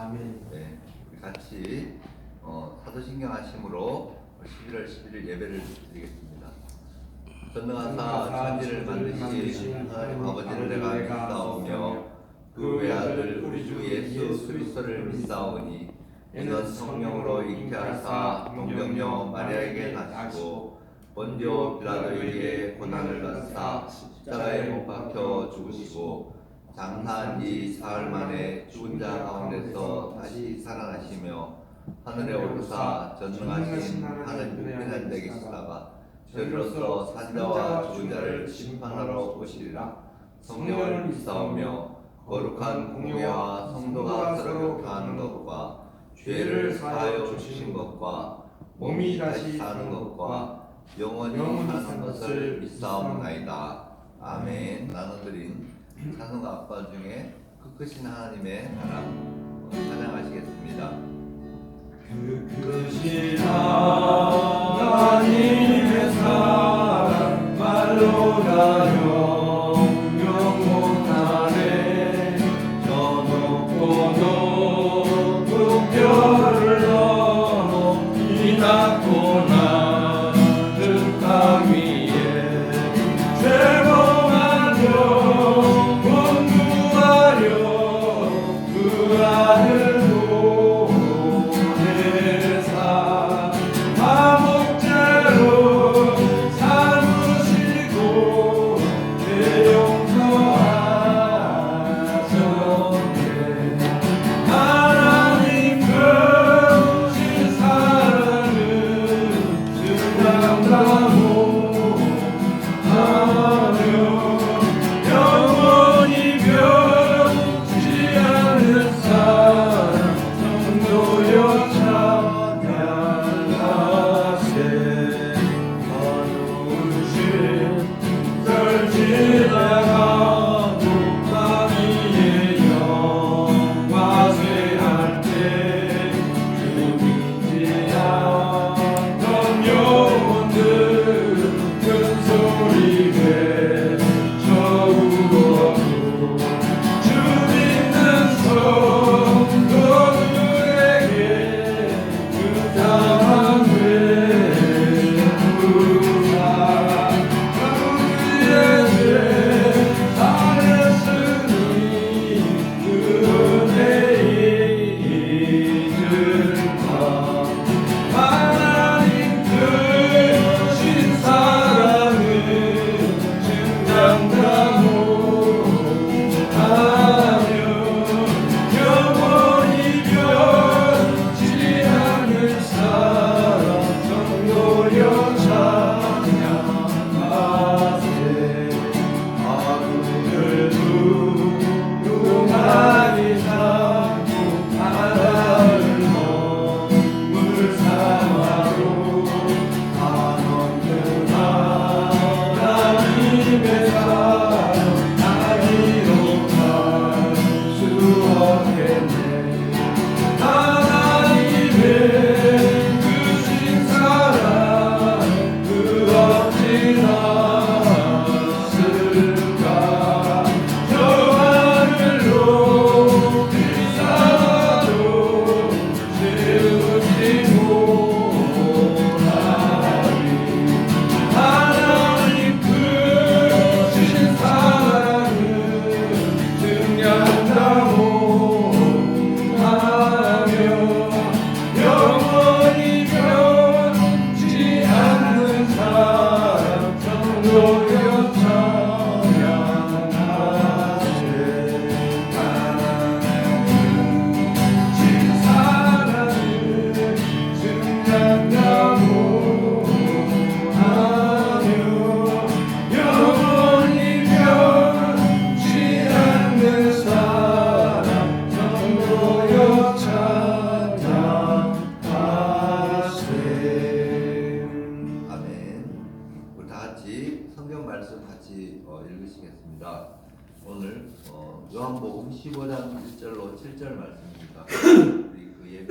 아멘. 네, 우리 같이 사도신경 하심으로 11월 11일 예배를 드리겠습니다. 전능하사 천지를 만드신 하나님 아버지를 내가 믿사오며 그 외아들 우리 주 예수 그리스도를 믿사오니 이는 성령으로 잉태하사 동정녀 마리아에게 나시고 본디오 빌라도에게 고난을 받사 십자가에 못 박혀 죽으시고 장사한 지 사흘 만에 죽은 자 가운데서 다시 살아나시며 하늘에 오르사 전능하신 하나님 우편에 계시다가 저리로서 산자와 죽은 자를 심판하러 오시리라. 성령을 믿사오며 거룩한 공회와 성도가 서로 교하는 것과 죄를 사하여 주신 것과 몸이 다시 사는 것과 영원히 사는 것을 믿사옵나이다. 아멘. 나눠 드린 찬송가 아빠 중에 그 크신 하나님의 나라 찬양하시겠습니다. 그 크신 하나님의 사랑 말로가 영영 못하네. 저 높고 높은 별을 넘어 이 낮고 낮은 땅 위에 죄범한 영혼 구하려 그 아들 읽으시겠습니다. 오늘 요한복음 15장 1절로 7절 말씀입니다. 우리 그 예배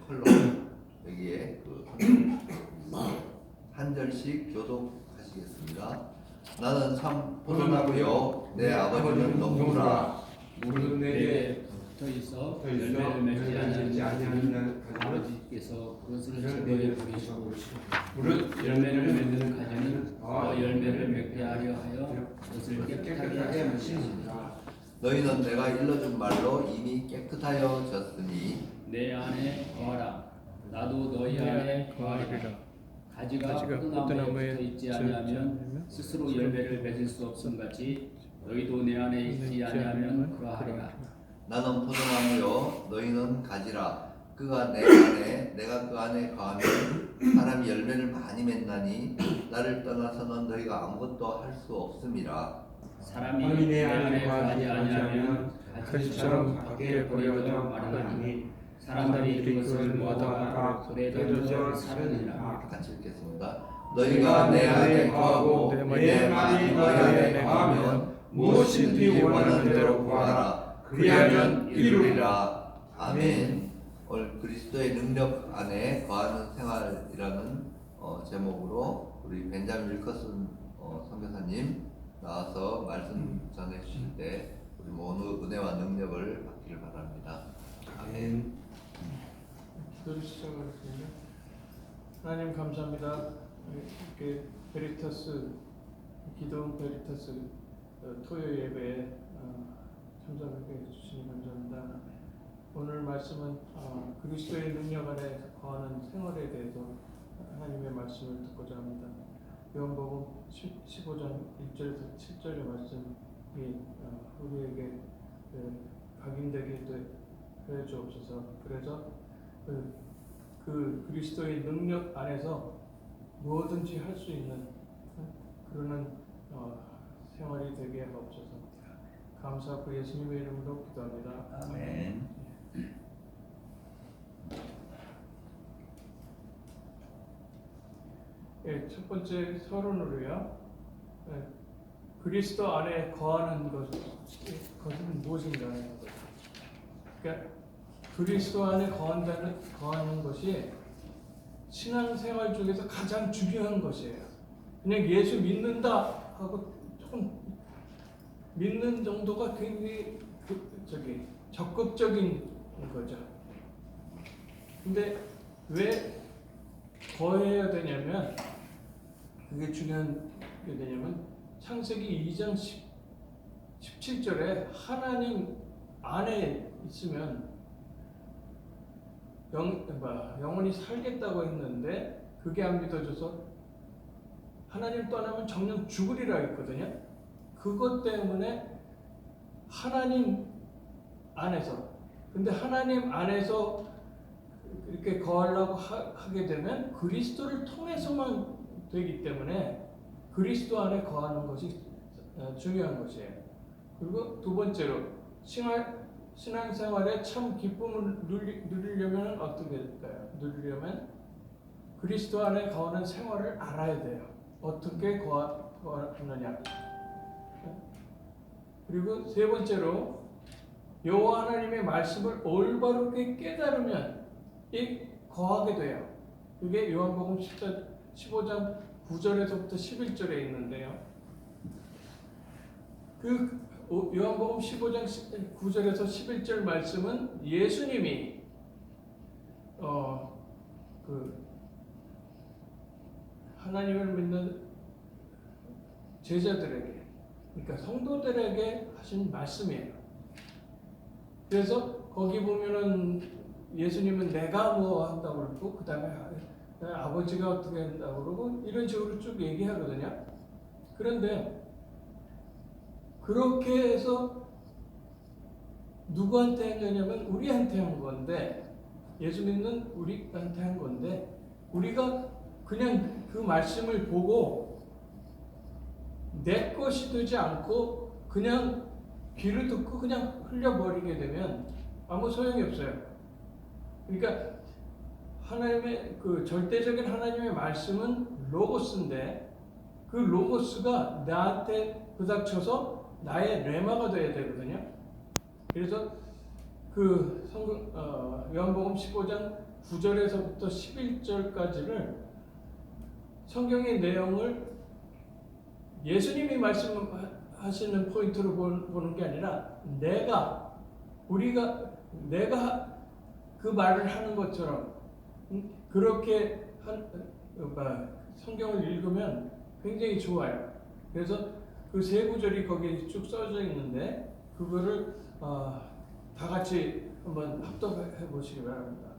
컬러 여기에 한 절씩 교독하시겠습니다. 나는 참 포도나무요 내 아버지는 농부라. 물은 내게 붙어 있어 붙어 있어 열매를 맺지 맺지 아니하는 아니하는 아버지께서 그것을 그것을 제거해 버리시고 버리시고 무릇 열매를 맺는 가지는 더 열매를 맺게 하려 하여 그것을 깨끗하게 하시니라. 너희는 내가 일러준 말로 이미 깨끗하여졌으니 내 안에 거하라. 나도 너희 안에 거하리라. 가지가 포도나무에 붙어 있지 아니하면 스스로 열매를 맺을 수 없음 같이 너희도 내 안에 있지 아니하면 그러하리라. 나는 포도나무요 너희는 가지라. 그가 내 안에 내가 그 안에 거하면 사람이 열매를 많이 맺나니 나를 떠나서는 너희가 아무것도 할 수 없음이라. 사람이 내 안에 거하지 아니하면 가지처럼 밖에 버려져 마르나니 사람들이 그것을 모아다가 돌에 던져 사르니라. 같이 읽겠습니다. 너희가 내 안에 거하고 내 말이 너희 안에 거하면 무엇이든지 원하는 대로 구하라. 그리하면 이루리라. 아멘. 오늘 그리스도의 능력 안에 거하는 생활이라는 제목으로 우리 벤자민 윌커슨 선교사님 나와서 말씀 전해 주실 때 우리 모두 은혜와 능력을 받기를 바랍니다. 아멘. 기도를 시작하겠습니다. 하나님 감사합니다. 이렇게 베리타스 기도원 베리타스 토요 예배에 참석하게 해주시니 감사합니다. 오늘 말씀은 그리스도의 능력 안에 거하는 생활에 대해서 하나님의 말씀을 듣고자 합니다. 요한복음 15장 1절에서 7절의 말씀이 우리에게 각인되게 해 주옵소서. 그래서 그 그리스도의 능력 안에서 무엇든지 할 수 있는 그러는 생활이 되게 하옵소서. 감사하고 예수님의 이름으로 기도합니다. 아멘. 예, 첫 번째 서론으로요. 그리스도 안에 거하는 것은 무엇인가 하는 거죠. 그러니까 그리스도 안에 거하는 것이 신앙생활 중에서 가장 중요한 것이에요. 그냥 예수 믿는다 하고 조금 믿는 정도가 굉장히 적극적인 거죠. 근데 왜 거해야 되냐면 그게 중요한 게 되냐면 창세기 2장 17절에 하나님 안에 있으면 영원히 살겠다고 했는데 그게 안 믿어져서 하나님 떠나면 정녕 죽으리라 했거든요. 그것 때문에 하나님 안에서 근데 하나님 안에서 이렇게 거하려고 하게 되면 그리스도를 통해서만 되기 때문에 그리스도 안에 거하는 것이 중요한 것이에요. 그리고 두 번째로 신앙생활에 참 기쁨을 누리려면 어떻게 될까요? 누리려면 그리스도 안에 거하는 생활을 알아야 돼요. 어떻게 거하느냐. 그리고 세 번째로 여호와 하나님의 말씀을 올바르게 깨달으면 거하게 돼요. 그게 요한복음 15장 9절에서부터 11절에 있는데요. 그 요한복음 15장 9절에서 11절 말씀은 예수님이 하나님을 믿는 제자들에게, 그러니까 성도들에게 하신 말씀이에요. 그래서 거기 보면은 예수님은 내가 뭐 한다고 그러고 그 다음에 아버지가 어떻게 한다고 그러고 이런 식으로 쭉 얘기하거든요. 그런데 그렇게 해서 누구한테 한 거냐면 우리한테 한 건데, 예수 믿는 우리한테 한 건데, 우리가 그냥 그 말씀을 보고 내 것이 되지 않고 그냥 귀를 듣고 그냥 흘려버리게 되면 아무 소용이 없어요. 그러니까 하나님의 그 절대적인 하나님의 말씀은 로고스인데 그 로고스가 나한테 부닥쳐서 나의 레마가 돼야 되거든요. 그래서 그 요한복음 15장 9절에서부터 11절까지를 성경의 내용을 예수님이 말씀하시는 포인트로 보는 게 아니라 우리가 내가 그 말을 하는 것처럼 그렇게 성경을 읽으면 굉장히 좋아요. 그래서 그 세 구절이 거기에 쭉 써져 있는데 그거를 다 같이 한번 합독해 보시기 바랍니다.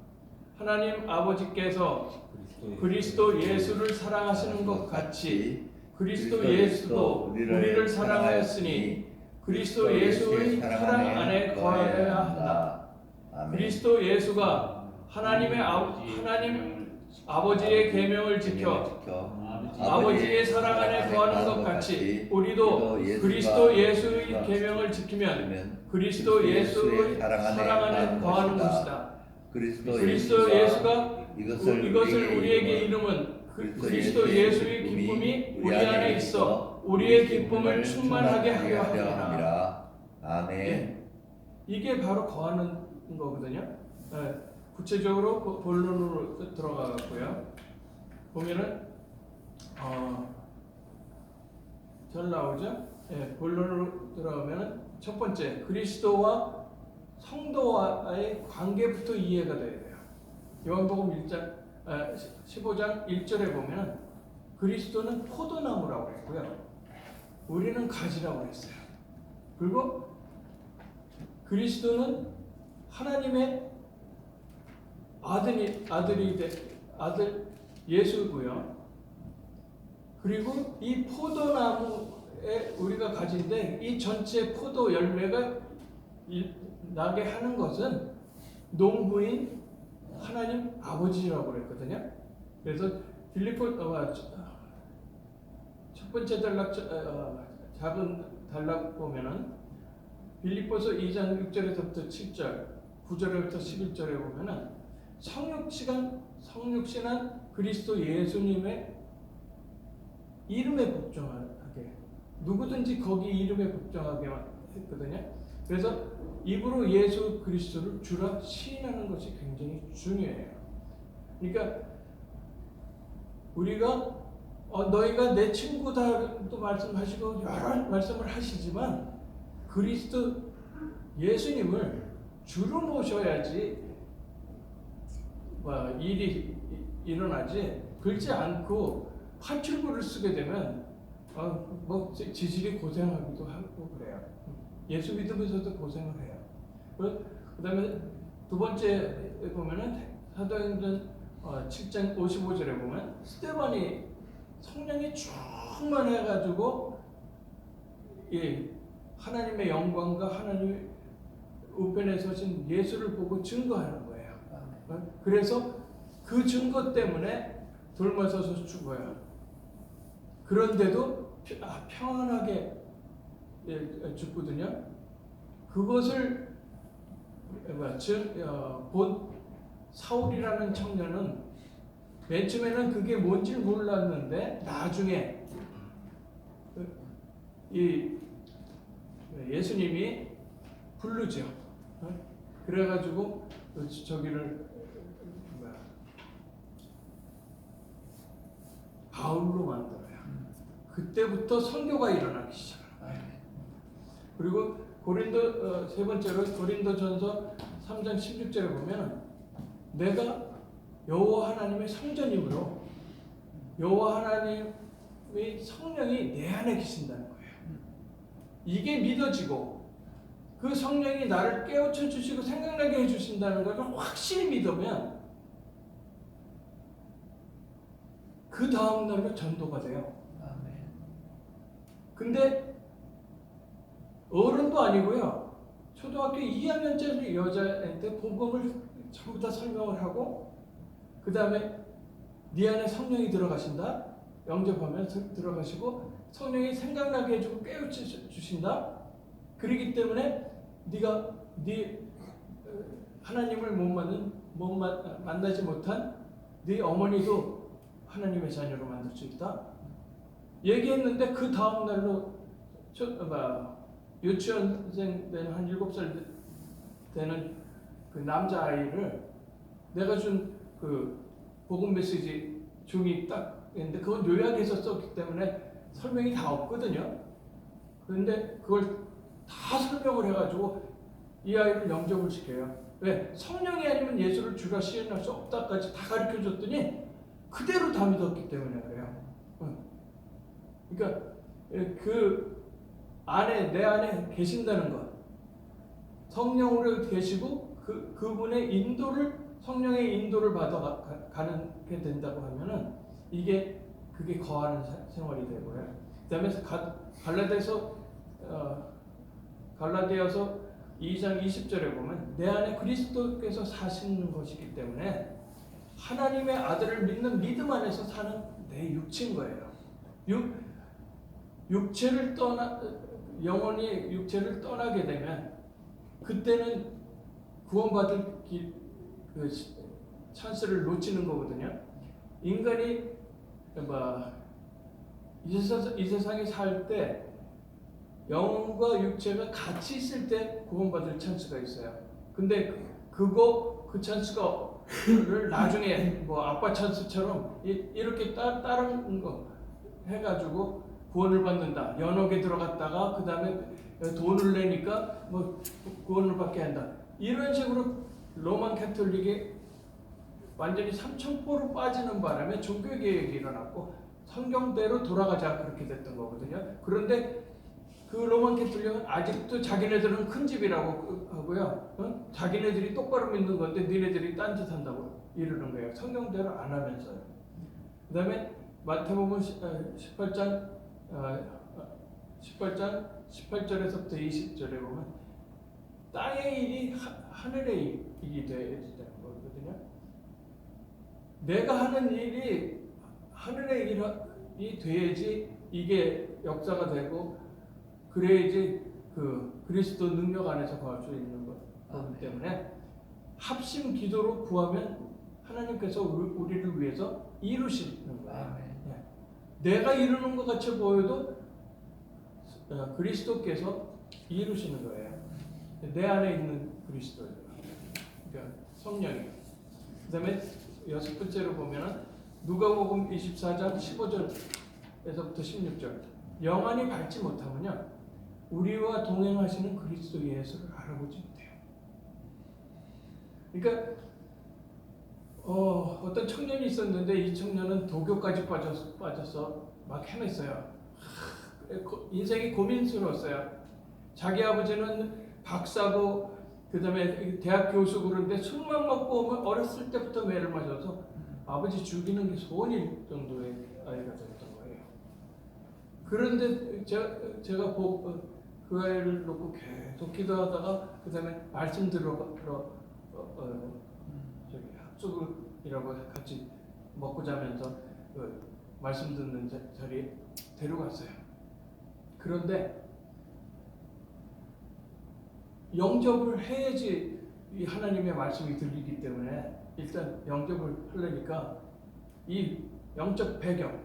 하나님 아버지께서 그리스도 예수를 사랑하시는 것 같이 그리스도 예수도 우리를 사랑하였으니 그리스도 예수의 사랑 안에 거하여야 한다. 그리스도 예수가 하나님 아버지의 계명을 지켜 아버지의 사랑 안에 거하는 것 같이 우리도 그리스도 예수의 계명을 지키면 그리스도 예수의 사랑 안에 거하는 것이다. 그리스도 예수가 이것을 우리에게 이름은 그리스도 예수의 기쁨이 우리 안에 있어 우리의 기쁨을 충만하게 하려 함이라. 아멘. 예, 이게 바로 거하는 거거든요. 예, 구체적으로 본론으로 들어가고요. 보면은 잘 나오죠. 예, 본론으로 들어가면은 첫 번째 그리스도와 성도와의 관계부터 이해가 돼야 돼요. 요한복음 15장 1절에 보면 그리스도는 포도나무라고 했고요. 우리는 가지라고 했어요. 그리고 그리스도는 하나님의 아들 예수고요. 그리고 이 포도나무에 우리가 가지인데 이 전체 포도 열매가 나게 하는 것은 농부인 하나님 아버지라고 그랬거든요. 그래서 빌립보 첫 번째 단락 작은 단락 보면은 빌립보서 2장 6절에서부터 7절, 9절에부터 11절에 보면은 성육신한 그리스도 예수님의 이름에 복종하게 누구든지 거기 이름에 복종하게만 했거든요. 그래서 입으로 예수 그리스도를 주라 시인하는 것이 굉장히 중요해요. 그러니까 우리가 너희가 내 친구다도 말씀하시고 여러 말씀을 하시지만 그리스도 예수님을 주로 모셔야지 일이 일어나지. 그렇지 않고 파출부를 쓰게 되면 지질이 고생하기도 하고 그래요. 예수 믿으면서도 고생을 해요. 그다음에 두 번째 보면은 사도행전 7장 55절에 보면 스데반이 성령이 충만해가지고 하나님의 영광과 하나님의 우편에 서신 예수를 보고 증거하는 거예요. 그래서 그 증거 때문에 돌맞아서 죽어요. 그런데도 평안하게 죽거든요. 그것을 본 사울이라는 청년은 맨 처음에는 그게 뭔지 몰랐는데 나중에 이 예수님이 부르죠. 그래가지고 저기를 바울로 만들어요. 그때부터 선교가 일어나기 시작해요. 그리고 세 번째로 고린도전서 3장 16절에 보면 내가 여호와 하나님의 성전이므로 여호와 하나님의 성령이 내 안에 계신다는 거예요. 이게 믿어지고 그 성령이 나를 깨우쳐 주시고 생각나게 해주신다는 것을 확실히 믿으면 그 다음 날로 전도가 돼요. 근데 어른도 아니고요. 초등학교 2학년짜리 여자한테 복음을 전부 다 설명을 하고 그 다음에 네 안에 성령이 들어가신다. 영접하면 들어가시고 성령이 생각나게 해주고 깨우쳐 주신다. 그렇기 때문에 네가 하나님을 못 만나지 못한 네 어머니도 하나님의 자녀로 만들 수 있다. 얘기했는데 그 다음 날로 유치원생 되는 한 7살 되는 그 남자아이를 내가 준 그 복음 메시지 종이 딱 있는데 그건 요약해서 썼기 때문에 설명이 다 없거든요. 그런데 그걸 다 설명을 해가지고 이 아이를 영접을 시켜요. 왜? 성령이 아니면 예수를 주라 시인할 수 없다까지 다 가르쳐줬더니 그대로 다 믿었기 때문에 그래요. 그러니까 그 안에 내 안에 계신다는 것, 성령으로 계시고 그분의 인도를 성령의 인도를 받아 가는 게 된다고 하면은 그게 거하는 생활이 되고요. 그다음에 갈라디아서 2장 20절에 보면 내 안에 그리스도께서 사시는 것이기 때문에 하나님의 아들을 믿는 믿음 안에서 사는 내 육체인 거예요. 영혼이 육체를 떠나게 되면 그때는 구원받을 그 찬스를 놓치는 거거든요. 인간이 이 세상에 살 때 영혼과 육체가 같이 있을 때 구원받을 찬스가 있어요. 근데 그 찬스를 나중에 아빠 찬스처럼 이렇게 다른 거 해가지고 구원을 받는다. 연옥에 들어갔다가 그 다음에 돈을 내니까 구원을 받게 한다. 이런 식으로 로만 캐톨릭이 완전히 삼천포로 빠지는 바람에 종교개혁이 일어났고 성경대로 돌아가자 그렇게 됐던 거거든요. 그런데 그 로만 캐톨릭은 아직도 자기네들은 큰 집이라고 하고요. 자기네들이 똑바로 믿는 건데 니네들이 딴짓 한다고 이러는 거예요. 성경대로 안 하면서요. 그 다음에 마태복음 18장 18절에서부터 20절에 보면 땅의 일이 하늘의 일이 되어야지 되는 거거든요. 내가 하는 일이 하늘의 일이 돼야지 이게 역사가 되고 그래야지 그 그리스도 능력 안에서 거할 수 있는 거기 때문에 합심 기도로 구하면 하나님께서 우리를 위해서 이루시는 거예요. 내가 이루는 것 같이 보여도 그리스도께서 이루시는 거예요. 내 안에 있는 그리스도예요. 그러니까 성령이. 그다음에 여섯 번째로 보면은 누가복음 24장 15절에서부터 16절. 영안이 밝지 못하면요 우리와 동행하시는 그리스도 예수를 알아보지 못해요. 그러니까 어떤 청년이 있었는데 이 청년은 도교까지 빠져서 막 헤맸어요. 인생이 고민스러웠어요. 자기 아버지는 박사고 그다음에 대학 교수 그런데 술만 먹고 오면 어렸을 때부터 매를 맞아서 아버지 죽이는 게 소원일 정도의 아이가 됐던 거예요. 그런데 제가 그 아이를 놓고 계속 기도하다가 그다음에 말씀 합숙이라고 같이 먹고 자면서 말씀 듣는 자리에 데려갔어요. 그런데 영접을 해야지 이 하나님의 말씀이 들리기 때문에 일단 영접을 하려니까 이 영적 배경,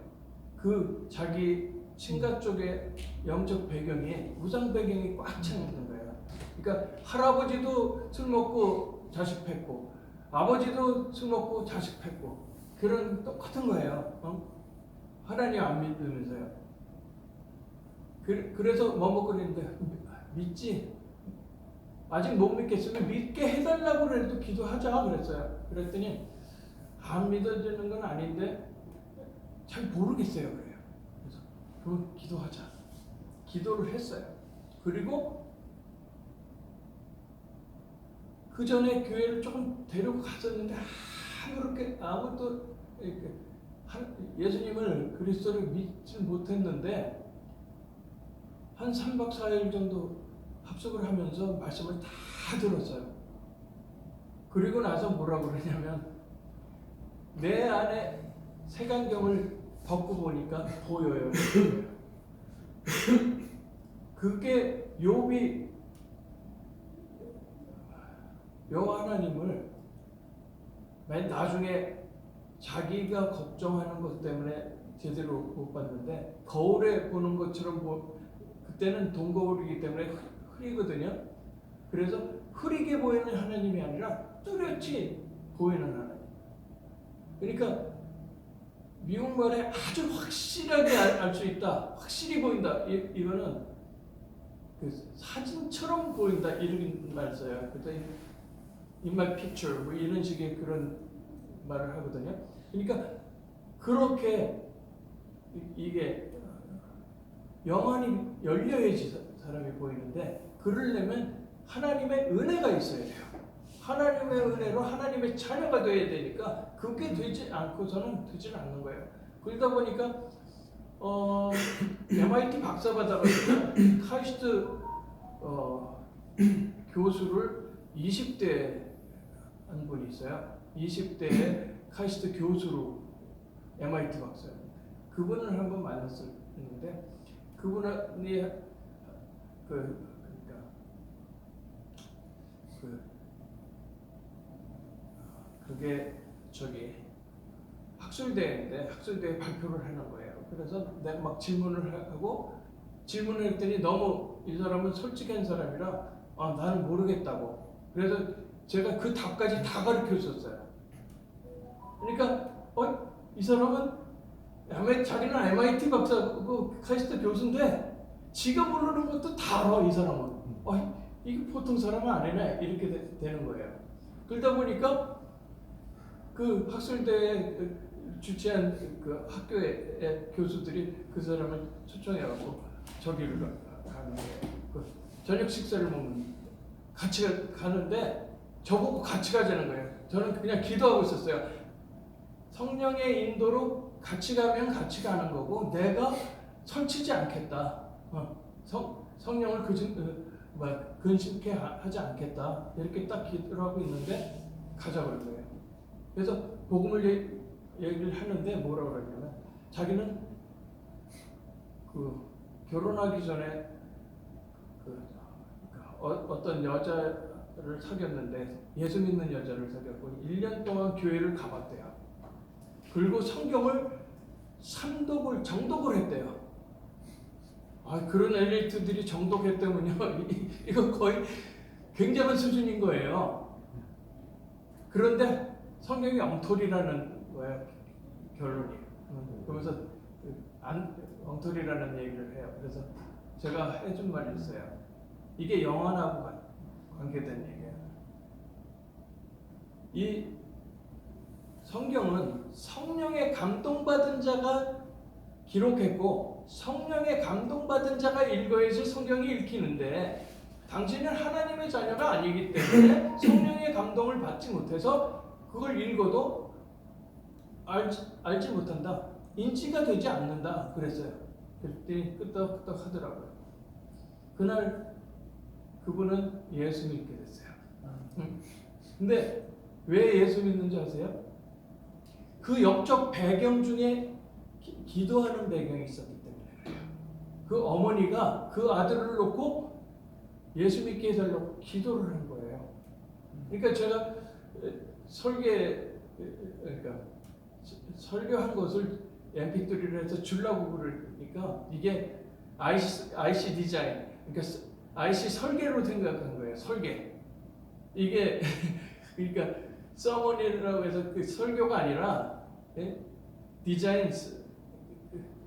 그 자기 친가 쪽에 영적 배경이 우상 배경이 꽉 차 있는 거예요. 그러니까 할아버지도 술 먹고 자식 팼고 아버지도 술 먹고 자식 팼고 그런 똑같은 거예요. 하나님 안 믿으면서요. 그래서 머뭇거리는데 믿지? 아직 못 믿겠으면 믿게 해달라고 그래도 기도하자 그랬어요. 그랬더니 안 믿어지는 건 아닌데 잘 모르겠어요 그래요. 그래서 그럼 기도하자. 기도를 했어요. 그리고 그 전에 교회를 조금 데리고 갔었는데 그렇게 아무것도 예수님을 그리스도를 믿지 못했는데 한 3박 4일 정도 합숙을 하면서 말씀을 다 들었어요. 그리고 나서 뭐라고 그러냐면 내 안에 색안경을 벗고 보니까 보여요. 그게 욥이 여호와 하나님을 맨 나중에 자기가 걱정하는 것 때문에 제대로 못 봤는데 거울에 보는 것처럼 그때는 동거울이기 때문에 흐리거든요. 그래서 흐리게 보이는 하나님이 아니라 뚜렷이 보이는 하나님. 그러니까 미국 말에 아주 확실하게 알 수 있다. 확실히 보인다. 이거는 그 사진처럼 보인다. 이런 말 써요. 그랬더니 in my picture 뭐 이런 식의 그런 말을 하거든요. 그러니까 그렇게 이게 영안이 열려야지 사람이 보이는데 그러려면 하나님의 은혜가 있어야 돼요. 하나님의 은혜로 하나님의 자녀가 돼야 되니까 그게 되지 않고서는 되지는 않는 거예요. 그러다 보니까 MIT 박사 받아가지고 카이스트 교수를 20대 한 분이 있어요. 20대에 카이스트 교수로 MIT 박사입니다. 그분을 한번 만났었는데 그분이 그게 저기 학술대회인데 학술대회 발표를 하는 거예요. 그래서 내가 막 질문을 하고 질문을 했더니 너무 이 사람은 솔직한 사람이라 나는 모르겠다고. 그래서 제가 그 답까지 다 가르쳐 줬어요. 그러니까 이 사람은 자기는 MIT 박사고 카이스트 교수인데 지가 모르는 것도 다 알아. 이 사람은 이게 보통 사람은 아니네 이렇게 되는 거예요. 그러다 보니까 그 학술대회 주최한 그 학교의 교수들이 그 사람을 초청해갖고 저기를 가는 거예요. 그 저녁 식사를 먹는 같이 가는데 저보고 같이 가자는 거예요. 저는 그냥 기도하고 있었어요. 성령의 인도로 같이 가면 같이 가는 거고 내가 설치지 않겠다. 성령을 근심케 하지 않겠다. 이렇게 딱 기도를 하고 있는데 가자고 그런 거예요. 그래서 복음을 얘기를 하는데 뭐라고 그러냐면 자기는 그 결혼하기 전에 어떤 여자를 사귀었는데 예수 믿는 여자를 사귀었고 1년 동안 교회를 가봤대요. 그리고 성경을 정독을 했대요. 그런 엘리트들이 정독했다면요 이거 거의 굉장한 수준인 거예요. 그런데 성경이 엉터리라는 거예요. 결론이. 그러면서 엉터리라는 얘기를 해요. 그래서 제가 해준 말이 있어요. 이게 영안하고 관계된 얘기예요. 이 성경은 성령의 감동받은 자가 기록했고 성령의 감동받은 자가 읽어야지 성경이 읽히는데 당신은 하나님의 자녀가 아니기 때문에 성령의 감동을 받지 못해서 그걸 읽어도 알지 못한다. 인지가 되지 않는다. 그랬어요. 그랬더니 끄떡끄떡 하더라고요. 그날 그분은 예수 믿게 됐어요. 근데 왜 예수 믿는지 아세요? 그 역적 배경 중에 기도하는 배경이 있었기 때문에 그래요. 그 어머니가 그 아들을 놓고 예수 믿게 해달라고 기도를 한 거예요. 그러니까 제가 설교한 것을 mp3를 해서 주려고 그러니까 이게 IC 디자인, 그러니까 IC 설계로 생각한 거예요. 설계. 이게 그러니까 서머니라고 해서 그 설교가 아니라 디자인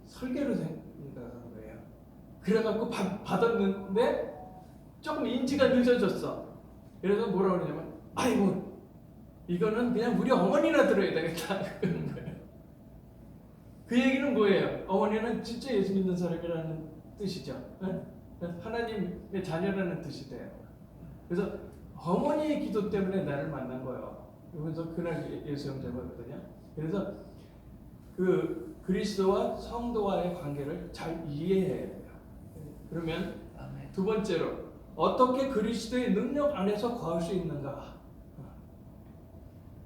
설계로 생각한 거예요. 그래갖고 받았는데 조금 인지가 늦어졌어. 그래서 뭐라 그러냐면 아이고 이거는 그냥 우리 어머니나 들어야 되겠다 그런 거예요. 그 얘기는 뭐예요? 어머니는 진짜 예수 믿는 사람이라는 뜻이죠. 하나님의 자녀라는 뜻이 돼요. 그래서 어머니의 기도 때문에 나를 만난 거예요. 그러면서 그날 예수 형제거든요. 그래서 그 그리스도와 성도와의 관계를 잘 이해해야 돼요. 그러면 두 번째로 어떻게 그리스도의 능력 안에서 거할 수 있는가?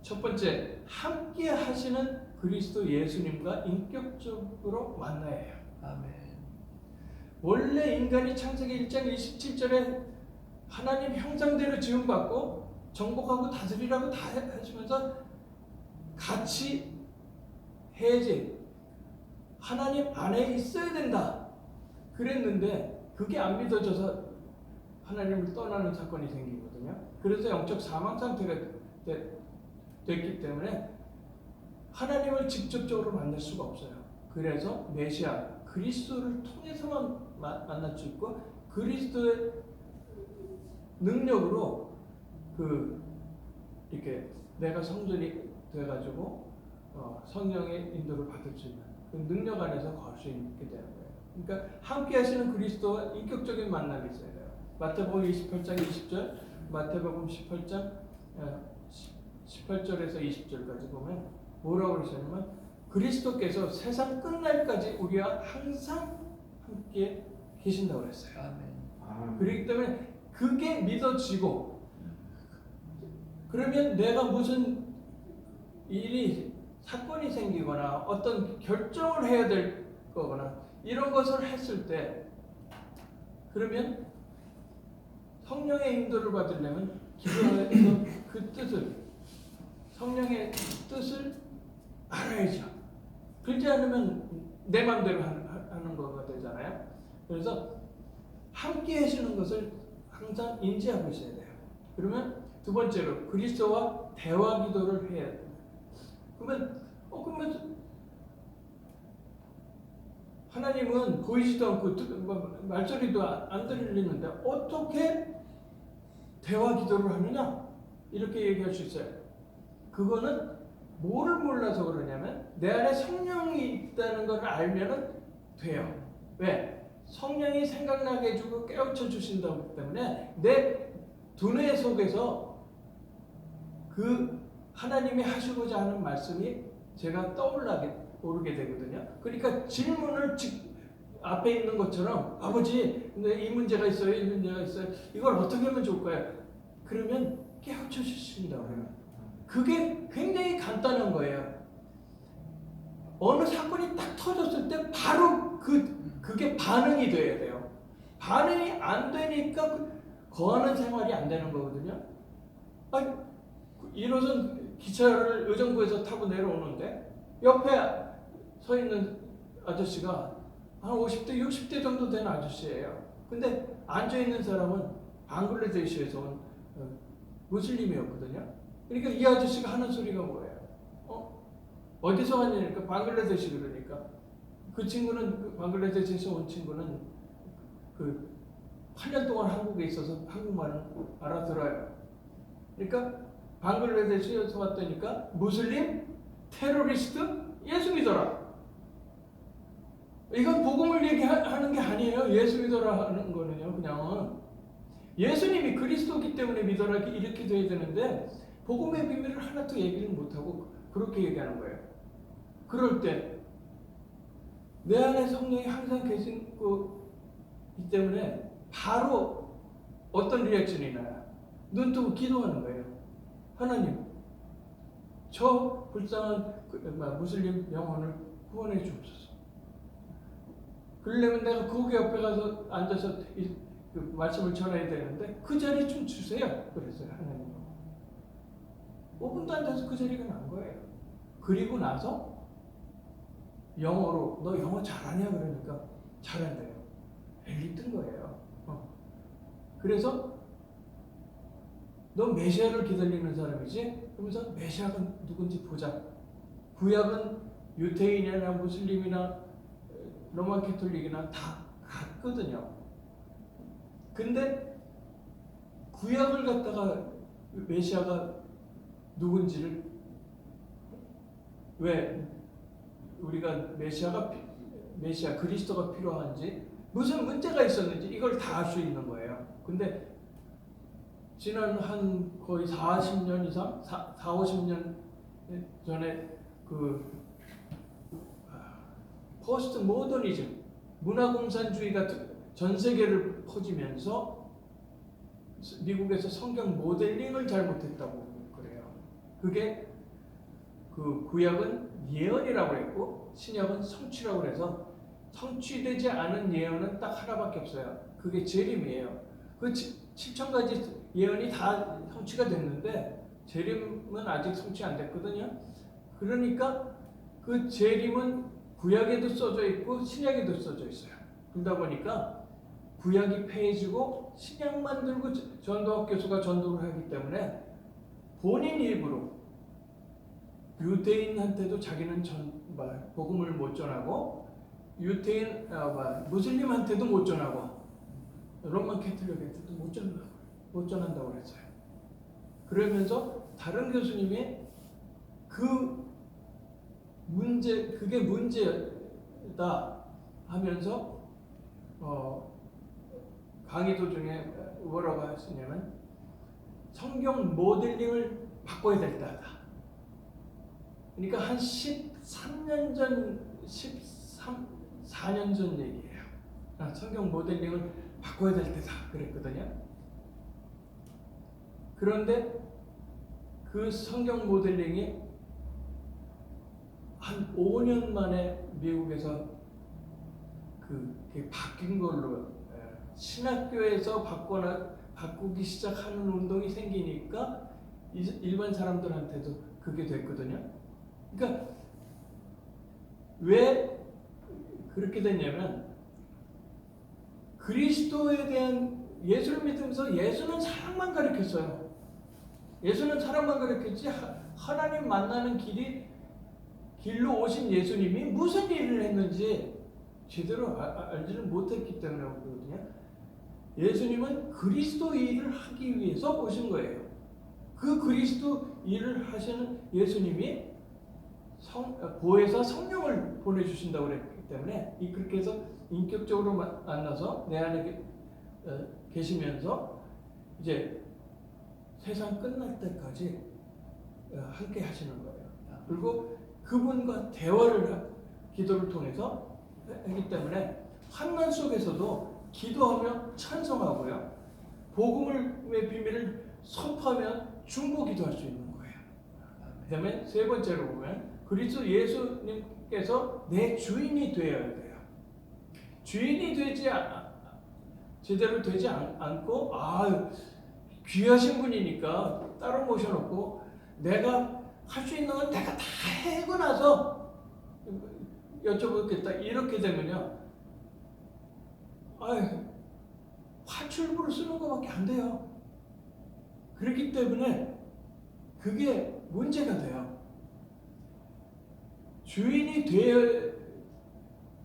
첫 번째, 함께 하시는 그리스도 예수님과 인격적으로 만나야 해요. 아멘. 원래 인간이 창세기 1장 27절에 하나님 형상대로 지음받고 정복하고 다스리라고 다 하시면서 같이 해야지 하나님 안에 있어야 된다 그랬는데 그게 안 믿어져서 하나님을 떠나는 사건이 생기거든요. 그래서 영적 사망 상태가 됐기 때문에 하나님을 직접적으로 만날 수가 없어요. 그래서 메시아 그리스도를 통해서만 만날 수 있고 그리스도의 능력으로 그 이렇게 내가 성전이 돼가지고 성령의 인도를 받을 수 있는 그 능력 안에서 걸 수 있게 되는 거예요. 그러니까 함께 하시는 그리스도와 인격적인 만남이 있어야 돼요. 마태복음 28장 20절, 마태복음 18장 18절에서 20절까지 보면 뭐라고 그러셨냐면 그리스도께서 세상 끝날까지 우리와 항상 함께 계신다고 그랬어요. 그렇기 때문에 그게 믿어지고 그러면 내가 무슨 사건이 생기거나 어떤 결정을 해야 될 거거나 이런 것을 했을 때 그러면 성령의 인도를 받으려면 기도에서 그 뜻을 성령의 뜻을 알아야죠. 그렇지 않으면 내 마음대로 하는 거가 되잖아요. 그래서 함께 하시는 것을 항상 인지하고 있어야 돼요. 그러면 두 번째로 그리스도와 대화 기도를 해야 돼요. 그러면 하나님은 보이지도 않고 말소리도 안 들리는데 어떻게 대화 기도를 하느냐? 이렇게 얘기할 수 있어요. 그거는 뭐를 몰라서 그러냐면 내 안에 성령이 있다는 걸 알면은 돼요. 왜? 성령이 생각나게 해주고 깨우쳐 주신다기 때문에 내 두뇌 속에서 그 하나님이 하시고자 하는 말씀이 제가 오르게 되거든요. 그러니까 질문을 앞에 있는 것처럼 아버지 이 문제가 있어요, 이 문제가 있어요. 이걸 어떻게 하면 좋을까요? 그러면 깨우쳐 주신다고 해요. 그게 굉장히 간단한 거예요. 어느 사건이 딱 터졌을 때 바로 그게 반응이 돼야 돼요. 반응이 안 되니까 거하는 생활이 안 되는 거거든요. 아니, 1호선 기차를 의정부에서 타고 내려오는데 옆에 서 있는 아저씨가 한 50대, 60대 정도 된 아저씨예요. 근데 앉아있는 사람은 방글라데시에서 온 무슬림이었거든요. 그러니까 이 아저씨가 하는 소리가 뭐예요? 어디서 왔냐니까 방글라데시 그러니까 그 친구는 방글라데시에서 온 친구는 8년 동안 한국에 있어서 한국말을 알아들어요. 그러니까 방글라데시에서 왔다니까 무슬림, 테러리스트, 예수 믿어라. 이건 복음을 얘기하는 게 아니에요. 예수 믿어라 하는 거는요. 그냥 예수님이 그리스도기 때문에 믿어라 이렇게 돼야 되는데 복음의 비밀을 하나도 얘기를 못하고 그렇게 얘기하는 거예요. 그럴 때 내 안에 성령이 항상 계신 거기 때문에 바로 어떤 리액션이 나요? 눈 뜨고 기도하는 거예요. 하나님, 저 불쌍한 무슬림 영혼을 구원해 주옵소서. 그러려면 내가 거기 옆에 가서 앉아서 그 말씀을 전해야 되는데 그 자리 좀 주세요. 그랬어요. 하나님. 5분도 앉아서 그 자리가 난 거예요. 그리고 나서 영어로 너 영어 잘하냐 그러니까 잘한대요. 벨리 뜬 거예요. 그래서 너 메시아를 기다리는 사람이지? 그러면서 메시아가 누군지 보자. 구약은 유태인이나 무슬림이나 로마 캐톨릭이나 다 같거든요. 근데 구약을 갖다가 메시아가 누군지를 왜 우리가 메시아 그리스도가 필요한지 무슨 문제가 있었는지 이걸 다 알 수 있는 거예요. 근데 지난 한 거의 40년 이상, 50년 전에 포스트 모더니즘, 문화공산주의가 전 세계를 퍼지면서 미국에서 성경 모델링을 잘못했다고 그래요. 그게 구약은 예언이라고 했고 신약은 성취라고 해서 성취되지 않은 예언은 딱 하나밖에 없어요. 그게 재림이에요. 그 7,000가지 예언이 다 성취가 됐는데 재림은 아직 성취 안 됐거든요. 그러니까 그 재림은 구약에도 써져 있고 신약에도 써져 있어요. 그러다 보니까 구약이 폐해지고 신약만 들고 전도학 교수가 전도를 하기 때문에 본인 입으로 유대인한테도 자기는 복음을 못 전하고 무슬림한테도 못 전하고 로마 캐톨릭한테도 못 전한다고 그랬어요. 그러면서 다른 교수님이 그게 문제다 하면서 강의 도중에 뭐라고 하시냐면 성경 모델링을 바꿔야 될 때다. 그러니까 한 13년 전, 14년 전 얘기예요. 성경 모델링을 바꿔야 될 때다 그랬거든요. 그런데 그 성경 모델링이 한 5년 만에 미국에서 그게 바뀐 걸로, 신학교에서 바꾸기 시작하는 운동이 생기니까 일반 사람들한테도 그게 됐거든요. 그러니까 왜 그렇게 됐냐면 그리스도에 대한 예수를 믿으면서 예수는 사랑만 가르쳤어요. 예수는 사랑만 가르쳤지 하나님 만나는 길로 오신 예수님이 무슨 일을 했는지 제대로 알지를 못했기 때문에 그렇거든요. 예수님은 그리스도 일을 하기 위해서 오신 거예요. 그 그리스도 일을 하시는 예수님이 보혜사 성령을 보내주신다고 그랬기 때문에 그렇게 해서 인격적으로 만나서 내 안에 계시면서 이제 세상 끝날 때까지 함께 하시는 거예요. 그리고 그분과 기도를 통해서 하기 때문에 환난 속에서도 기도하며 찬송하고요. 복음의 비밀을 선포하면 중보기도 할 수 있는 거예요. 그 다음에 세 번째로 보면 그리스도 예수님께서 내 주인이 되어야 돼요. 주인이 제대로 되지 않고 귀하신 분이니까 따로 모셔놓고 내가 할 수 있는 건 내가 다 해고 나서 여쭤보겠다 이렇게 되면요, 화출부를 쓰는 것밖에 안 돼요. 그렇기 때문에 그게 문제가 돼요. 주인이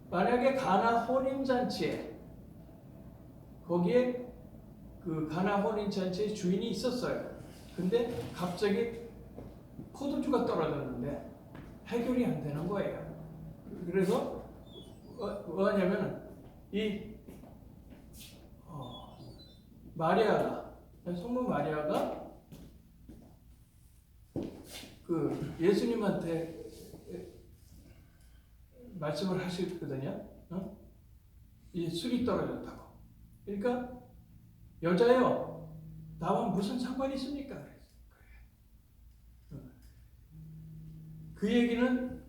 만약에 가나 혼인잔치에 거기에 그 가나 혼인잔치에 주인이 있었어요. 근데 갑자기 포도주가 떨어졌는데 해결이 안 되는 거예요. 그래서 뭐하냐면 성모 마리아가 그 예수님한테 말씀을 하시거든요. 이 술이 떨어졌다고. 그러니까 여자요, 나와 무슨 상관이 있습니까? 그 얘기는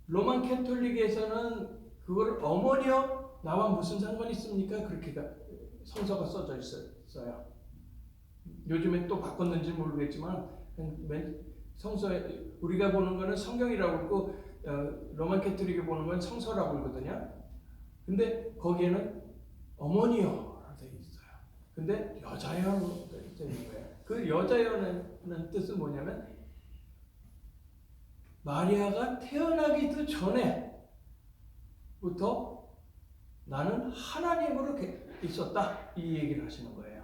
로만 캐톨릭에서는 그걸 어머니여 나와 무슨 상관이 있습니까? 그렇게 성서가 써져 있어요. 요즘에 또 바꿨는지 모르겠지만 성서에 우리가 보는 거는 성경이라고 그러고 로만 캐톨릭이 보는 건 성서라고 그러거든요. 근데 거기에는 어머니여라고 되어 있어요. 근데 여자여로 되어 있는 거예요. 그 여자여는 뜻은 뭐냐면 마리아가 태어나기도 전에부터 나는 하나님으로 있었다 이 얘기를 하시는 거예요.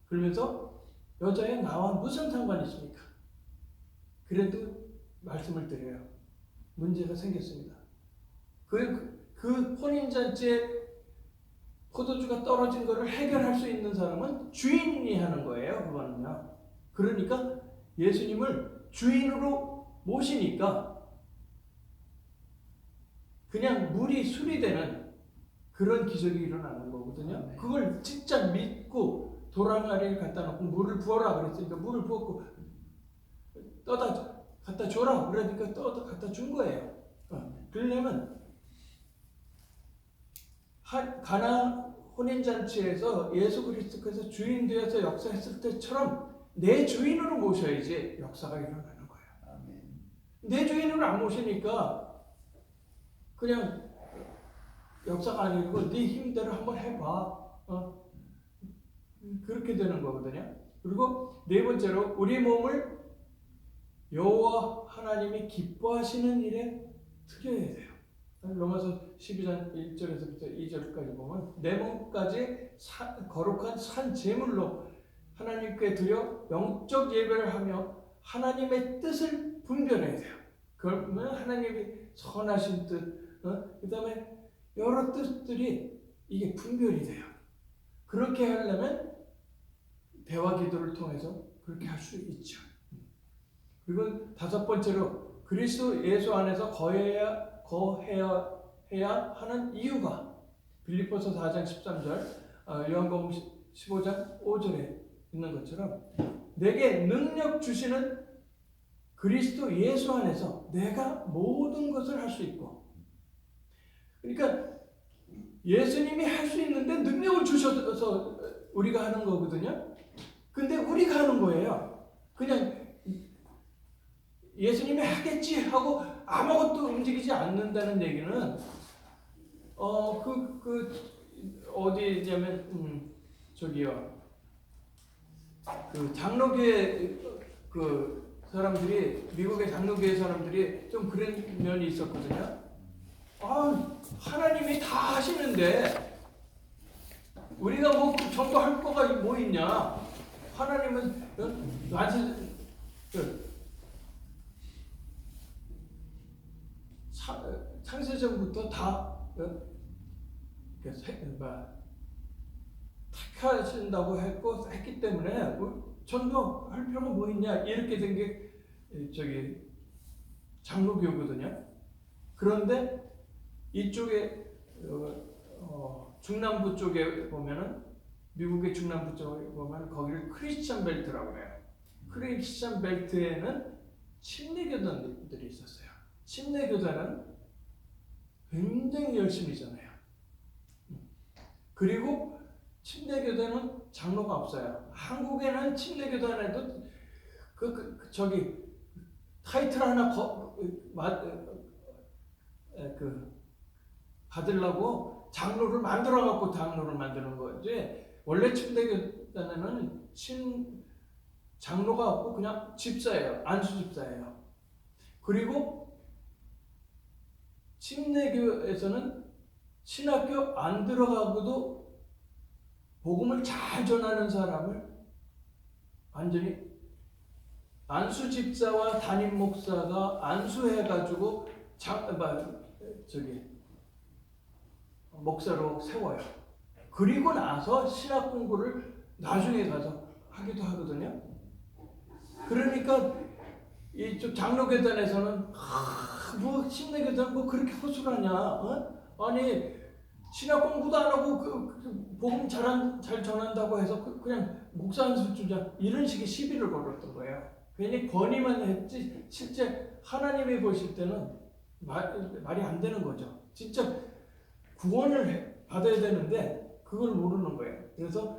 그러면서 여자애 나와 무슨 상관이 있습니까? 그래도 말씀을 드려요. 문제가 생겼습니다. 그 혼인잔치에 포도주가 떨어진 것을 해결할 수 있는 사람은 주인이 하는 거예요. 그거는요. 그러니까 예수님을 주인으로 모시니까 그냥 물이 술이 되는 그런 기적이 일어나는 거거든요. 그걸 진짜 믿고 도랑아리를 갖다 놓고 물을 부어라 그랬으니까 물을 부었고 떠다 갖다 줘라 그러니까 떠다 갖다 준 거예요. 그러려면 가나 혼인잔치에서 예수 그리스도께서 주인 되어서 역사했을 때처럼 내 주인으로 모셔야지 역사가 일어나는 거예요. 내 주인으로 안 모시니까 그냥 역사가 아니고 네 힘대로 한번 해봐. 그렇게 되는 거거든요. 그리고 네 번째로 우리 몸을 여호와 하나님이 기뻐하시는 일에 드려야 돼요. 로마서 12장 1절에서부터 2절까지 보면 내 몸까지 거룩한 산 제물로 하나님께 드려 영적 예배를 하며 하나님의 뜻을 분별해야 돼요. 그러면 하나님이 선하신 뜻, 그 다음에 여러 뜻들이 이게 분별이 돼요. 그렇게 하려면 대화 기도를 통해서 그렇게 할 수 있죠. 그리고 다섯 번째로 그리스도 예수 안에서 거해야 하는 이유가 빌립보서 4장 13절, 요한복음 15장 5절에 있는 것처럼 내게 능력 주시는 그리스도 예수 안에서 내가 모든 것을 할 수 있고, 그러니까 예수님이 할 수 있는데 능력을 주셔서 우리가 하는 거거든요. 근데 우리가 하는 거예요. 그냥 예수님이 하겠지 하고 아무것도 움직이지 않는다는 얘기는 어디냐면 저기요, 그 장로교회 그 사람들이, 미국의 장로교회 사람들이 좀 그런 면이 있었거든요. 하나님이 다 하시는데 우리가 뭐 전도할 거가 뭐 있냐? 하나님은 완전 창세전부터 다 택하신다고 했기 때문에 전도할 필요가 뭐 있냐, 이렇게 된 게 저기 장로교거든요. 그런데 이쪽에 중남부 쪽에 보면은, 미국의 중남부 쪽에 보면 거기를 크리스천 벨트라고 해요. 크리스천 벨트에는 침례교단들이 있었어요. 침례교단은 굉장히 열심히 전해요. 그리고 침례교단은 장로가 없어요. 한국에는 침례교단에도 저기 타이틀 하나 받으려고 장로를 만들어갖고 장로를 만드는 거지. 원래 침례교단에는 장로가 없고 그냥 집사예요. 안수 집사예요. 그리고 침례교에서는 신학교 안 들어가고도 복음을 잘 전하는 사람을 완전히 안수 집사와 담임 목사가 안수해가지고 목사로 세워요. 그리고 나서 신학 공부를 나중에 가서 하기도 하거든요. 그러니까 이쪽 장로교단에서는 뭐 침례교단 뭐 그렇게 허술하냐? 아니 신학 공부도 안 하고 복음 잘 전한다고 해서 그냥 목사 안수 주자, 이런 식의 시비를 걸었던 거예요. 괜히 권위만 했지 실제 하나님이 보실 때는 말이 안 되는 거죠. 진짜 구원을 받아야 되는데 그걸 모르는 거예요. 그래서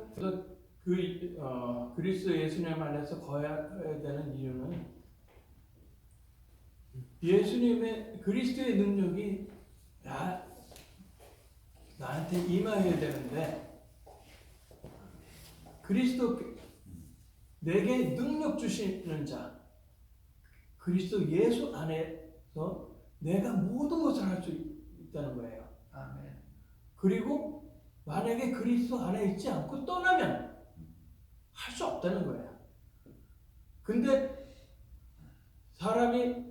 그리스도 예수님 안에서 거해야 되는 이유는 예수님의 그리스도의 능력이 나한테 임해야 되는데, 그리스도 내게 능력 주시는 자 그리스도 예수 안에서 내가 모든 것을 할 수 있다는 거예요. 아멘. 그리고 만약에 그리스도 안에 있지 않고 떠나면 할 수 없다는 거예요. 근데 사람이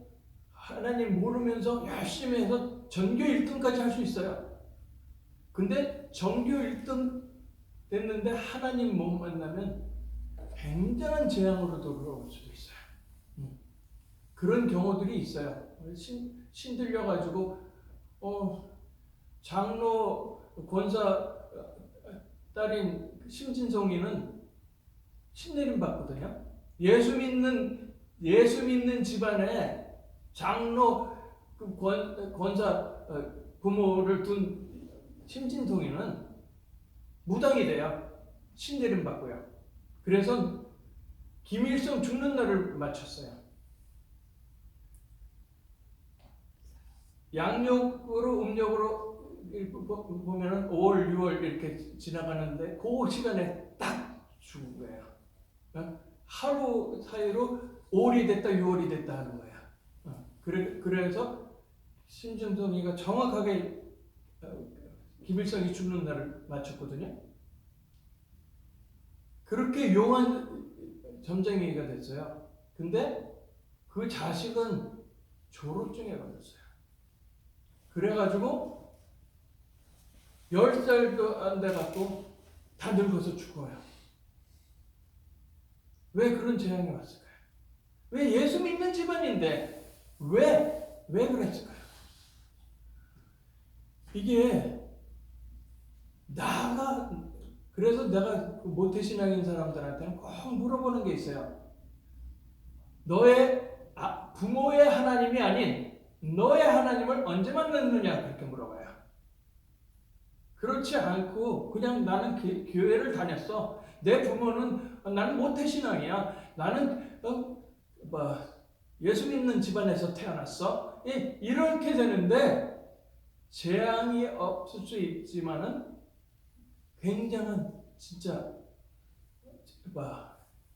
하나님 모르면서 열심히 해서 전교 1등까지 할 수 있어요. 근데 전교 1등 됐는데 하나님 못 만나면 굉장한 재앙으로 돌아올 수도 있어요. 그런 경우들이 있어요. 신들려가지고 장로 권사 딸인 심진송이는 신내림 받거든요. 예수 믿는 집안에 장로 권사 부모를 둔 심진송이는 무당이 돼요. 신내림 받고요. 그래서 김일성 죽는 날을 맞췄어요. 양력으로 음력으로 보면은 5월, 6월 이렇게 지나가는데 그 시간에 딱 죽은 거예요. 하루 사이로 5월이 됐다, 6월이 됐다 하는 거야. 그래서 심진송이가 정확하게 김일성이 죽는 날을 맞췄거든요. 그렇게 용한 점쟁이가 됐어요. 근데 그 자식은 조울증에 걸렸어요. 그래가지고 10살도 안 돼갖고 다 늙어서 죽어요. 왜 그런 재앙이 왔을까요? 왜 예수 믿는 집안인데 왜 그랬을까요? 이게 그래서 내가 그 모태신앙인 사람들한테는 꼭 물어보는 게 있어요. 너의 부모의 하나님이 아닌 너의 하나님을 언제 만났느냐 그렇게 물어봐요. 그렇지 않고 그냥 나는 교회를 다녔어. 내 부모는 나는 모태신앙이야. 나는 예수 믿는 집안에서 태어났어. 이렇게 되는데 재앙이 없을 수 있지만은 굉장한 진짜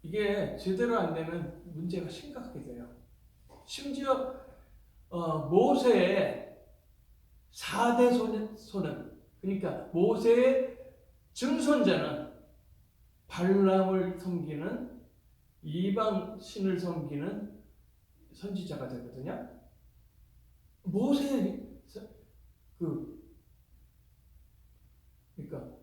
이게 제대로 안 되면 문제가 심각하게 돼요. 심지어 모세의 4대 손은 그러니까 모세의 증손자는 발람을 섬기는 이방 신을 섬기는 선지자가 되거든요. 모세 그러니까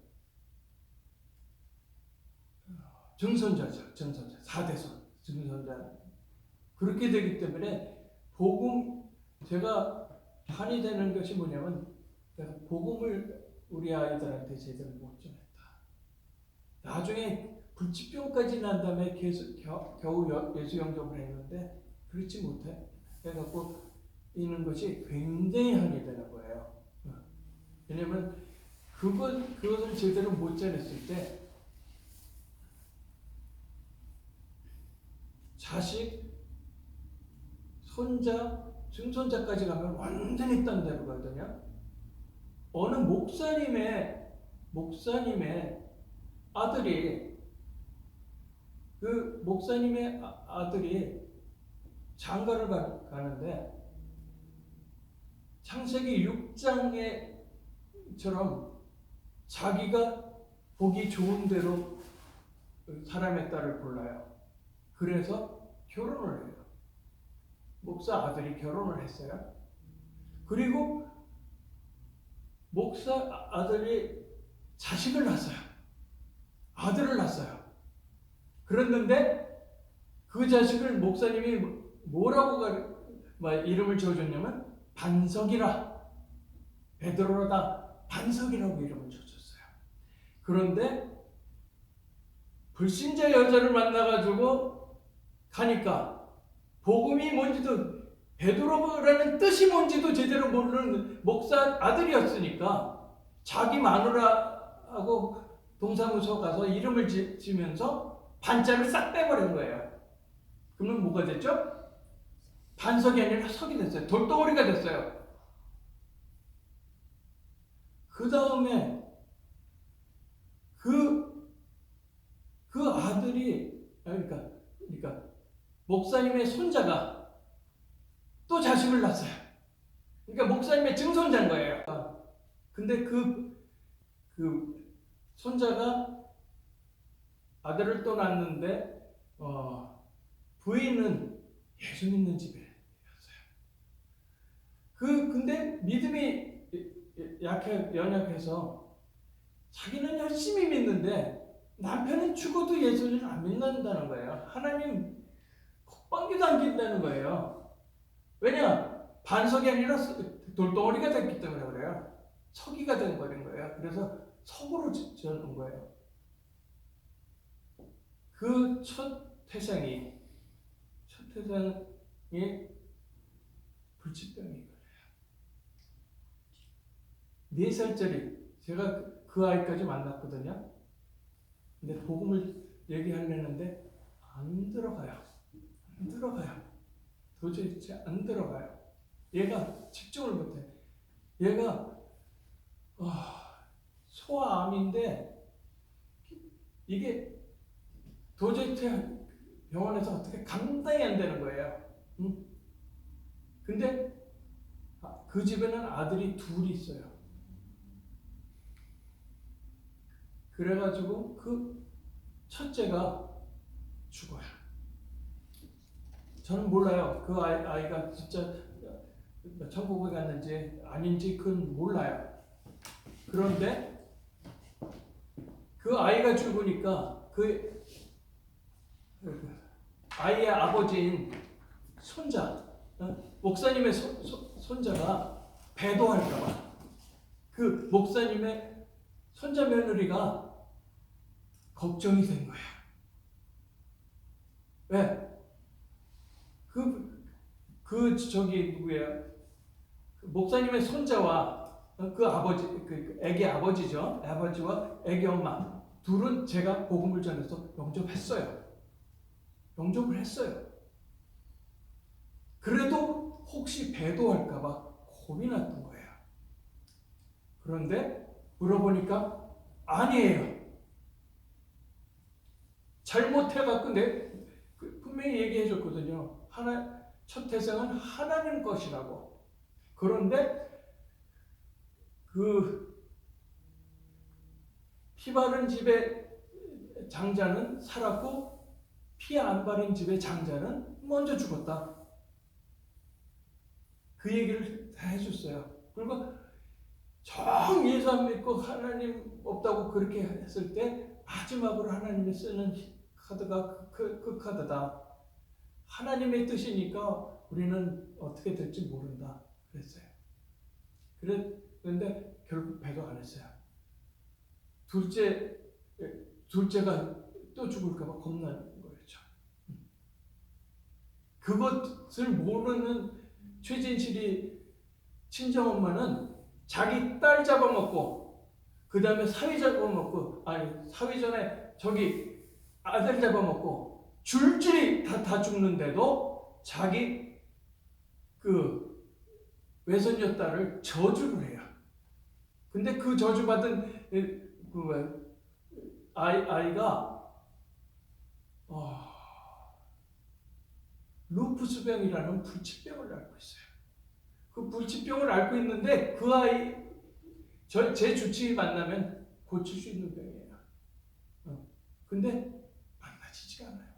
증손자죠. 4대 손 증손자. 그렇게 되기 때문에 제가 한이 되는 것이 뭐냐면 복음을 우리 아이들한테 제대로 못 전했다. 나중에 불치병까지 난 다음에 겨우 예수 영접을 했는데 그렇지 못해. 그래갖고 있는 것이 굉장히 한이 되는 거예요. 왜냐면 그것을 제대로 못 전했을 때 자식, 손자, 증손자까지 가면 완전히 딴 데로 가거든요. 어느 목사님의 아들이 장가를 가는데 창세기 6장에처럼 자기가 보기 좋은 대로 사람의 딸을 골라요. 그래서 결혼을 해요. 목사 아들이 결혼을 했어요. 그리고 목사 아들이 자식을 낳았어요. 아들을 낳았어요. 그랬는데 그 자식을 목사님이 뭐라고 이름을 지어줬냐면 반석이라, 베드로다 반석이라고 이름을 지어줬어요. 그런데 불신자 여자를 만나가지고 가니까 복음이 뭔지도 베드로라는 뜻이 뭔지도 제대로 모르는 목사 아들이었으니까 자기 마누라하고 동사무소 가서 이름을 지면서 반자를 싹 빼버린 거예요. 그러면 뭐가 됐죠? 반석이 아니라 석이 됐어요. 돌덩어리가 됐어요. 그 다음에 그 아들이 그러니까 목사님의 손자가 또 자식을 낳았어요. 그러니까 목사님의 증손자인 거예요. 근데 그 손자가 아들을 또 낳았는데 부인은 예수 믿는 집에였어요. 근데 믿음이 연약해서 자기는 열심히 믿는데 남편은 죽어도 예수를 안 믿는다는 거예요. 하나님 콧방귀도 안 낀다는 거예요. 왜냐? 반석이 아니라 돌덩어리가 됐기 때문에 그래요. 석이가 돼버린 거예요. 그래서 석으로 지어놓은 거예요. 그 첫 태생이 불치병이 걸려요. 4살짜리 제가 그 아이까지 만났거든요. 근데 복음을 얘기하려는데 안 들어가요. 도저히 안 들어가요. 얘가 집중을 못해. 얘가 소아암인데 이게 도저히 병원에서 어떻게 감당이 안 되는 거예요. 근데 그 집에는 아들이 둘이 있어요. 그래가지고 첫째가 죽어요. 저는 몰라요. 그 아이가 진짜 천국에 갔는지 아닌지 그건 몰라요. 그런데 그 아이가 죽으니까 그 아이의 아버지인 손자, 목사님의 손자가 배도할까봐 그 목사님의 손자 며느리가 걱정이 된 거야. 왜? 누구예요? 그 목사님의 손자와 그 아버지, 그 애기 아버지죠. 아버지와 애기 엄마 둘은 제가 복음을 전해서 영접했어요. 영접을 했어요. 그래도 혹시 배도할까봐 겁이 났던 거예요. 그런데 물어보니까 아니에요. 잘못해갖고 분명히 얘기해줬거든요. 첫 태생은 하나님 것이라고. 그런데 피 바른 집의 장자는 살았고 피 안 바른 집의 장자는 먼저 죽었다. 그 얘기를 다 해줬어요. 그리고 정 예수 안 믿고 하나님 없다고 그렇게 했을 때 마지막으로 하나님이 쓰는 카드가 그 카드다. 하나님의 뜻이니까 우리는 어떻게 될지 모른다. 그랬어요. 그런데 결국 배도 안 했어요. 둘째가 또 죽을까봐 겁나는 거였죠. 그것을 모르는 최진실이 친정엄마는 자기 딸 잡아먹고 그 다음에 사위 잡아먹고 사위 전에 저기 아들 잡아먹고 줄줄이 다 죽는데도 자기 그 외손녀 딸을 저주를 해요. 근데 그 저주받은 아이가 루푸스병이라는 불치병을 앓고 있어요. 그 불치병을 앓고 있는데 그 아이 제 주치의 만나면 고칠 수 있는 병이에요. 근데 만나지지가 않아요.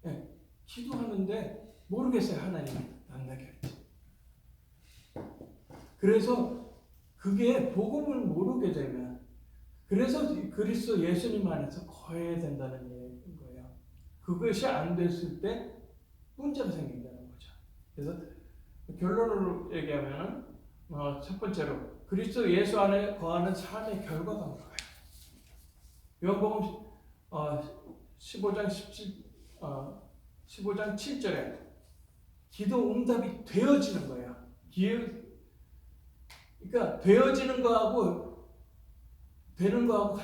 네, 기도하는데 모르겠어요. 하나님이 만나게 할지. 그래서 그게 복음을 모르게 되면 그래서 그리스도 예수님 안에서 거해야 된다는 거예요. 그것이 안 됐을 때 문제가 생긴다는 거죠. 그래서 결론으로 얘기하면 첫 번째로 그리스도 예수 안에 거하는 삶의 결과가 뭘까요? 요한복음 15장 7절에 기도 응답이 되어지는 거예요. 그러니까 되어지는 거하고 되는 거하고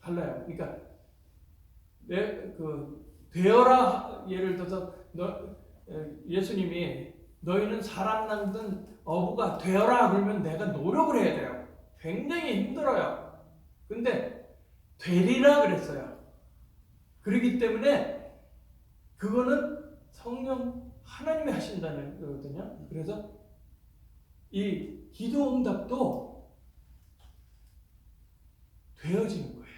달라요. 그러니까 되어라, 예를 들어서 예수님이 너희는 사랑 낳는 어부가 되어라 그러면 내가 노력을 해야 돼요. 굉장히 힘들어요. 근데 되리라 그랬어요. 그렇기 때문에 그거는 성령 하나님이 하신다는 거거든요. 그래서 이 기도 응답도 되어지는 거예요.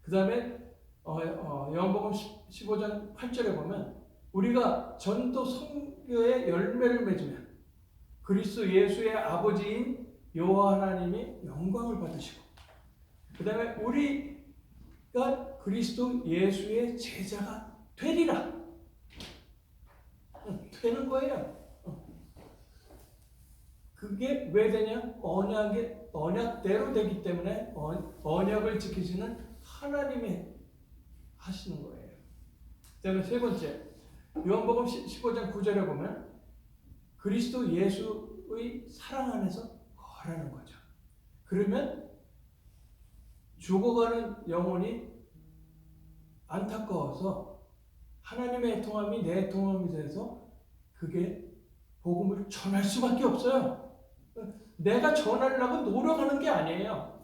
그 다음에 요한복음 15장 8절에 보면 우리가 전도 선교의 열매를 맺으면 그리스도 예수의 아버지인 여호와 하나님이 영광을 받으시고 그 다음에 우리가 그리스도 예수의 제자가 되리라. 되는 거예요. 그게 왜 되냐? 언약대로 되기 때문에 언약을 지키시는 하나님이 하시는 거예요. 그다음에 세 번째, 요한복음 15장 9절에 보면 그리스도 예수의 사랑 안에서 거하는 거죠. 그러면 죽어가는 영혼이 안타까워서 하나님의 애통함이 내 애통함이 돼서 그게 복음을 전할 수밖에 없어요. 내가 전하려고 노력하는 게 아니에요.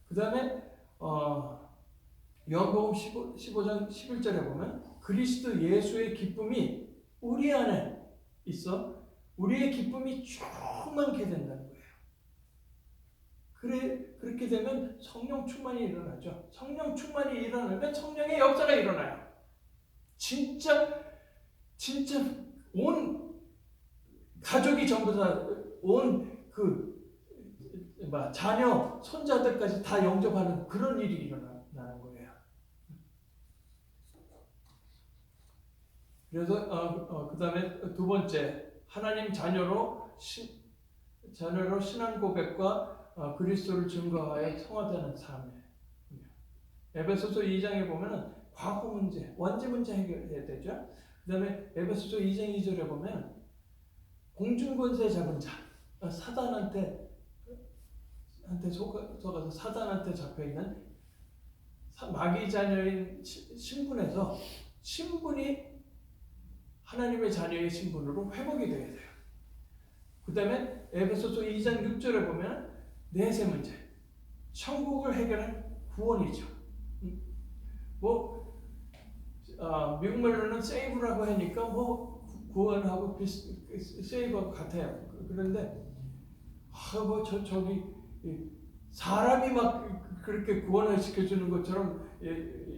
그 다음에 요한복음 15장 11절에 보면 그리스도 예수의 기쁨이 우리 안에 있어 우리의 기쁨이 충만케 된다는 거예요. 그렇게 되면 성령 충만이 일어나죠. 성령 충만이 일어나면 성령의 역사가 일어나요. 진짜 온 가족이 전부 다 온 자녀, 손자들까지 다 영접하는 그런 일이 일어나는 거예요. 그래서 그 다음에 두 번째, 하나님 자녀로 신앙 고백과 그리스도를 증거하여 성화되는 삶이에요. 에베소서 2장에 보면은 과거 문제, 원죄 문제 해결해야 되죠. 그 다음에 에베소서 2장 2절에 보면 공중권세 잡은 자, 사단한테 속아서 사단한테 잡혀있는 마귀 자녀인 신분에서 신분이 하나님의 자녀의 신분으로 회복이 되어야 돼요. 그 다음에 에베소서 2장 6절에 보면 내세 문제, 천국을 해결한 구원이죠. 미국 말로는 세이브라고 하니까 구원하고 세이브하고 같아요. 그런데 저기 사람이 막 그렇게 구원을 시켜주는 것처럼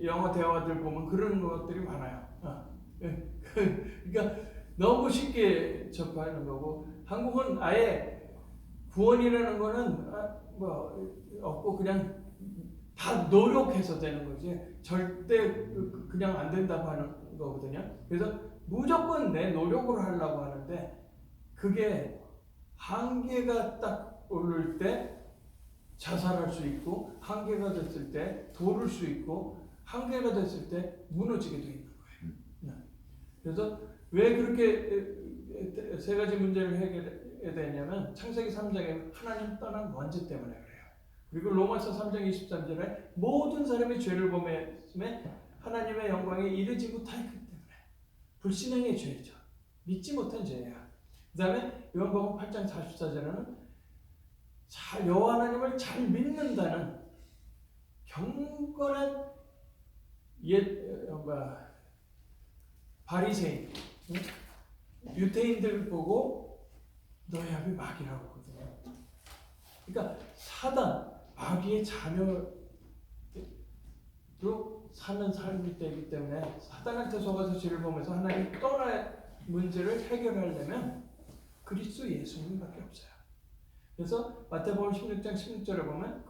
영어 대화들 보면 그런 것들이 많아요. 그러니까 너무 쉽게 접하는 거고, 한국은 아예 구원이라는 거는 없고 그냥 다 노력해서 되는 거지 절대 그냥 안 된다고 하는 거거든요. 그래서 무조건 내 노력으로 하려고 하는데 그게 한계가 딱 오를 때 자살할 수 있고, 한계가 됐을 때 도를 수 있고, 한계가 됐을 때 무너지게 돼 있는 거예요. 그래서 왜 그렇게 세 가지 문제를 해결해야 되냐면 창세기 3장에 하나님 떠난 원죄 때문에 그래요. 그리고 로마서 3장 23절에 모든 사람이 죄를 범했음에 하나님의 영광에 이르지 못하였기 때문에 불신앙의 죄죠. 믿지 못한 죄예요. 그 다음에 요한복음 8장 44절에는 여호와 하나님을 잘 믿는다는 경건한 바리새인, 유대인들 보고 너희 아비 마귀라고 하거든요. 그러니까 사단, 마귀의 자녀로 사는 삶이 되기 때문에 사단한테 속아서 죄를 범해서 하나님 떠날 문제를 해결하려면 그리스도 예수님밖에 없어요. 그래서 마태복음 16장 16절에 보면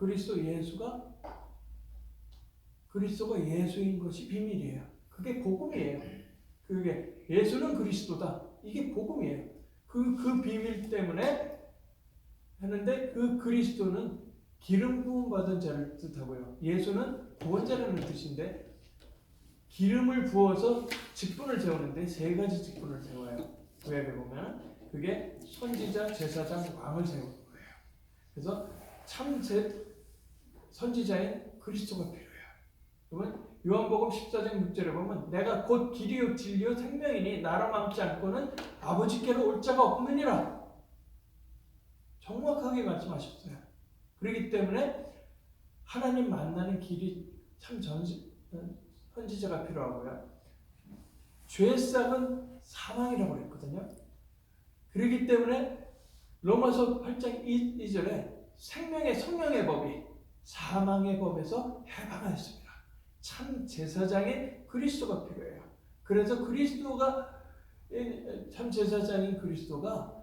그리스도가 예수인 것이 비밀이에요. 그게 복음이에요. 그게 예수는 그리스도다. 이게 복음이에요. 그 비밀 때문에 하는데 그 그리스도는 기름 부음 받은 자를 뜻하고요. 예수는 구원자라는 뜻인데 기름을 부어서 직분을 세우는데 세 가지 직분을 세워요. 구약에 보면 그게 선지자, 제사장, 왕을 세우는 거예요. 그래서 참 선지자인 그리스도가 필요해요. 그러면 요한복음 14장 6절에 보면 내가 곧 길이요 진리요 생명이니 나로 남지 않고는 아버지께로 올 자가 없느니라. 정확하게 말씀하셨어요. 그렇기 때문에 하나님 만나는 길이 참 선지자가 필요하고요. 죄싹은 사망이라고 그랬거든요. 그렇기 때문에 로마서 8장 2절에 성령의 법이 사망의 법에서 해방하였습니다. 참 제사장인 그리스도가 필요해요. 그래서 참 제사장인 그리스도가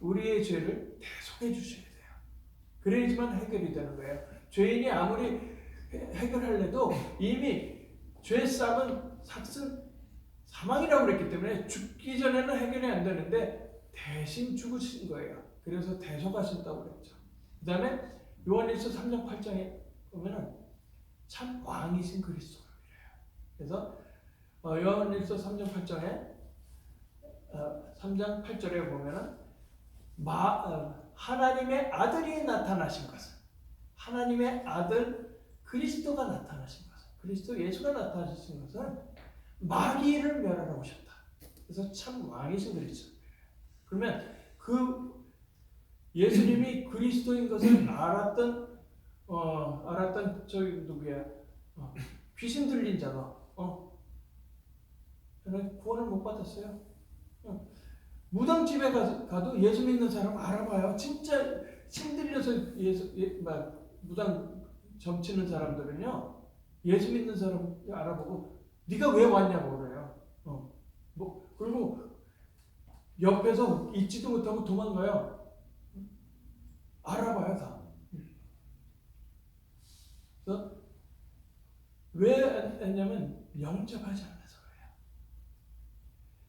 우리의 죄를 대속해 주셔야 돼요. 그래야지만 해결이 되는 거예요. 죄인이 아무리 해결하려도 이미 죄싹은 사망이라고 그랬기 때문에 죽기 전에는 해결이 안 되는데 대신 죽으신 거예요. 그래서 대속하신다고 그랬죠. 그 다음에 요한일서 3장 8장에 보면은 참 왕이신 그리스도가 필요해요. 그래서 요한일서 3장 8장에 3장 8절에 보면은 하나님의 아들이 나타나신 것은 하나님의 아들 그리스도가 나타나신 것은 그리스도 예수가 나타나신 것은 마귀를 멸하러 오셨다. 그래서 참 왕이신 그리스도. 그러면 그 예수님이 그리스도인 것을 알았던 저기 누구야? 귀신 들린 자가 구원을 못 받았어요. 무당집에 가도 예수 믿는 사람 알아봐요. 진짜 신들려서 막 무당 점치는 사람들은요, 예수 믿는 사람 알아보고 네가 왜 왔냐고 그래요. 그리고 옆에서 있지도 못하고 도망가요. 알아봐요 다. 그래서 왜 했냐면 영접하지 않아서 그래요.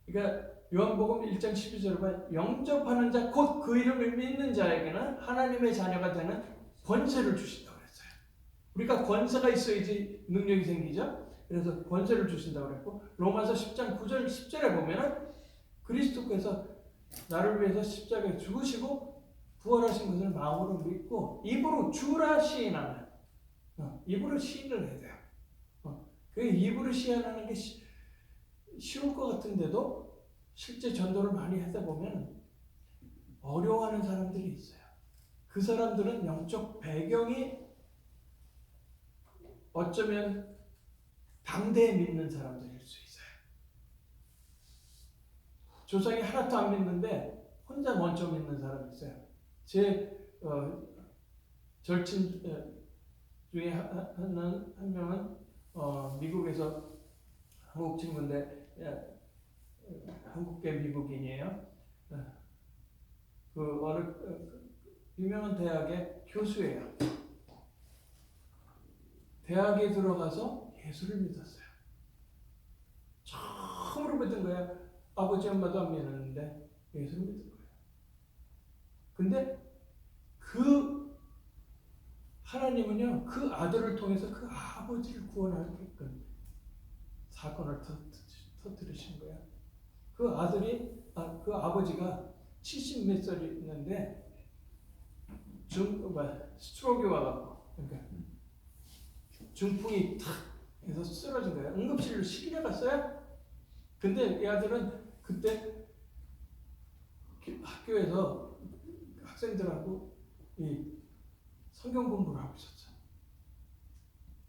그러니까 요한복음 1장 12절에 보면 영접하는 자 곧 그 이름을 믿는 자에게는 하나님의 자녀가 되는 권세를 주신다고 그랬어요. 우리가 권세가 있어야지 능력이 생기죠. 그래서 권세를 주신다고 그랬고, 로마서 10장 9절 10절에 보면은 그리스도께서 나를 위해서 십자가에 죽으시고 부활하신 것을 마음으로 믿고 입으로 주라 시인하는, 입으로 시인을 해야 돼요. 그 입으로 시인하는 게 쉬울 것 같은데도 실제 전도를 많이 하다 보면 어려워하는 사람들이 있어요. 그 사람들은 영적 배경이 어쩌면 당대에 믿는 사람들일 수 있어요. 조상이 하나도 안 믿는데 혼자 먼저 믿는 사람이 있어요. 제 절친 중에 한 명은 미국에서 한국 친구인데 한국계 미국인이에요. 그 어느 유명한 대학의 교수예요. 대학에 들어가서 예수를 믿었어요. 처음으로 믿은 거야. 아버지 엄마도 안 믿었는데 예수를 믿은 거예요. 근데 그 하나님은요, 그 아들을 통해서 그 아버지를 구원하게끔 사건을 터뜨리신 거야. 그 아들이, 그 아버지가 70 몇 살이었는데 스트로크가 와갖고, 그러니까 중풍이 탁 해서 쓰러진 거야. 응급실로 실려 갔어요. 근데 이 아들은 그때 학교에서 학생들하고 이 성경 공부를 하고 있었죠.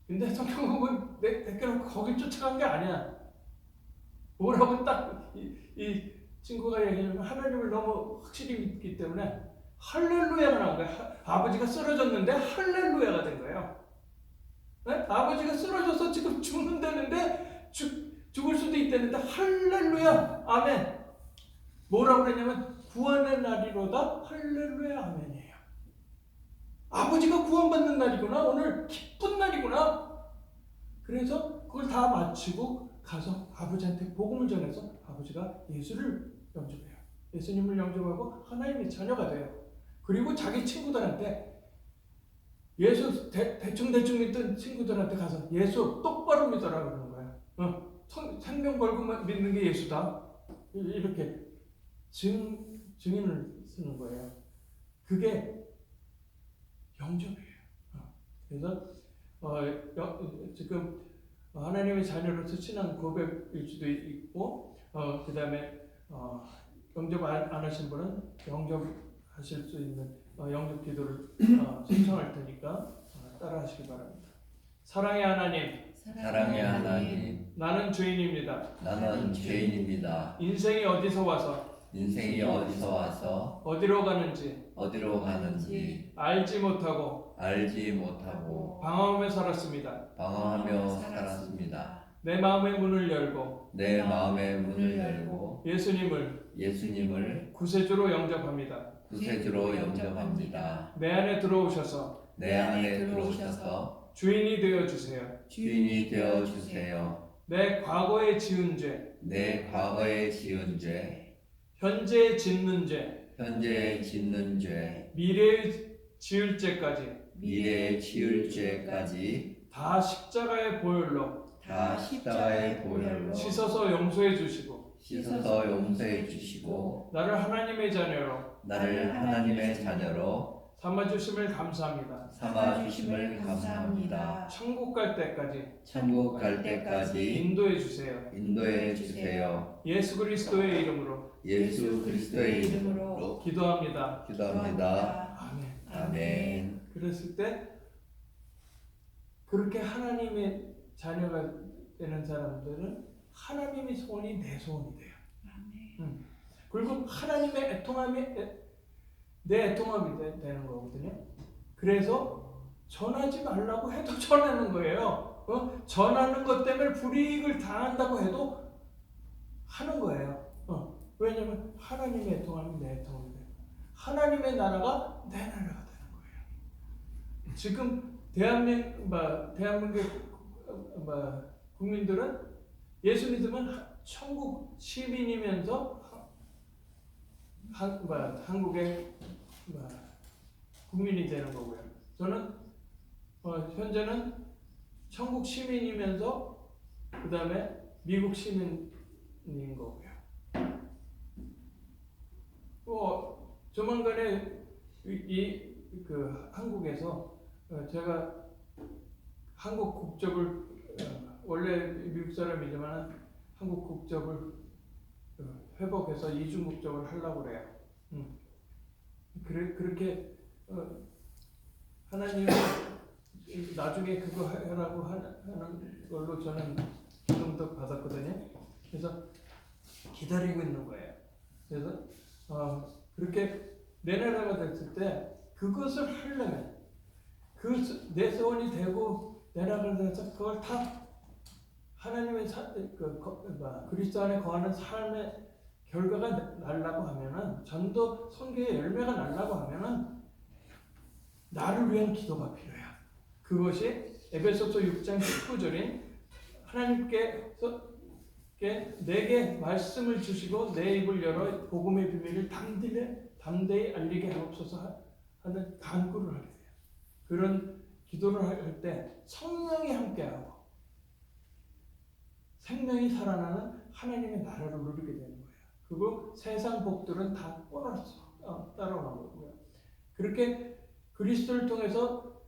근데 성경 공부는 내껴놓고 거기 쫓아간 게 아니야. 뭐라고 딱 이 친구가 얘기하면 하나님을 너무 확실히 믿기 때문에 할렐루야가 나온 거야. 아버지가 쓰러졌는데 할렐루야가 된 거예요. 네? 아버지가 쓰러져서 지금 죽는다는데 죽을 수도 있다는데 할렐루야 아멘. 뭐라고 그랬냐면 구원의 날이로다 할렐루야 아멘이에요. 아버지가 구원받는 날이구나. 오늘 기쁜 날이구나. 그래서 그걸 다 마치고 가서 아버지한테 복음을 전해서 아버지가 예수를 영접해요. 예수님을 영접하고 하나님의 자녀가 돼요. 그리고 자기 친구들한테 예수 대충 믿던 친구들한테 가서 예수 똑바로 믿어라 그러는 거야. 생명 걸고 믿는 게 예수다. 이렇게 증인을 쓰는 거예요. 그게 영접이에요. 그래서 지금 하나님의 자녀로서 신앙 고백일 수도 있고, 그 다음에 영접 안 하신 분은 영접하실 수 있는 영접 기도를 신청할 테니까 따라하시기 바랍니다. 사랑의 하나님, 사랑의 하나님, 나는 죄인입니다. 나는 죄인입니다. 인생이 어디서 와서 인생이 어디서 와서 어디로 가는지 알지 못하고 방황하며 살았습니다. 내 마음의 문을 열고 예수님을 구세주로 영접합니다. 내 안에 들어오셔서 주인이 되어 주세요. 내 과거에 지은 죄, 현재 짓는 죄, 미래에 지을 죄까지 다 십자가의 보혈로 씻어서 용서해 주시고 나를 하나님의 자녀로 삼아 주심을 감사합니다. 천국 갈 때까지 인도해 주세요. 예수 그리스도의 이름으로 기도합니다. 아멘. 그랬을 때 그렇게 하나님의 자녀가 되는 사람들은 하나님의 소원이 내 소원이 돼요. 그리고 하나님의 애통함이 내 통합이 되는 거거든요. 그래서 전하지 말라고 해도 전하는 거예요. 전하는 것 때문에 불이익을 당한다고 해도 하는 거예요. 왜냐면 하나님의 통합이 내 통합이 돼요. 하나님의 나라가 내 나라가 되는 거예요. 지금 대한민국 국민들은 예수 믿으면 천국 시민이면서 한국의 국민이 되는 거고요. 저는 현재는 천국 시민이면서 그 다음에 미국 시민인 거고요. 조만간에 한국에서 제가 한국 국적을 원래 미국 사람이지만 한국 국적을 회복해서 이중 국적을 하려고 그래요. 그렇게 하나님은 나중에 그거 하라고 하는 걸로 저는 기도도 받았거든요. 그래서 기다리고 있는 거예요. 그래서 그렇게 내 나라가 됐을 때 그것을 하려면 내 소원이 되고 내 나라가 돼서 그걸 다 하나님의 그리스도 안에 거하는 삶의 결과가 나려고 하면은 전도 선교의 열매가 나려고 하면은 나를 위한 기도가 필요해요. 그것이 에베소서 6장 19절인 하나님께서 내게 말씀을 주시고 내 입을 열어 복음의 비밀을 담대히 알리게 하옵소서 하는 간구를 하게 돼요. 그런 기도를 할 때 성령이 함께하고 생명이 살아나는 하나님의 나라를 누리게 되는 거예요. 그리고 세상 복들은 다 보너스 따라오고요. 그렇게 그리스도를 통해서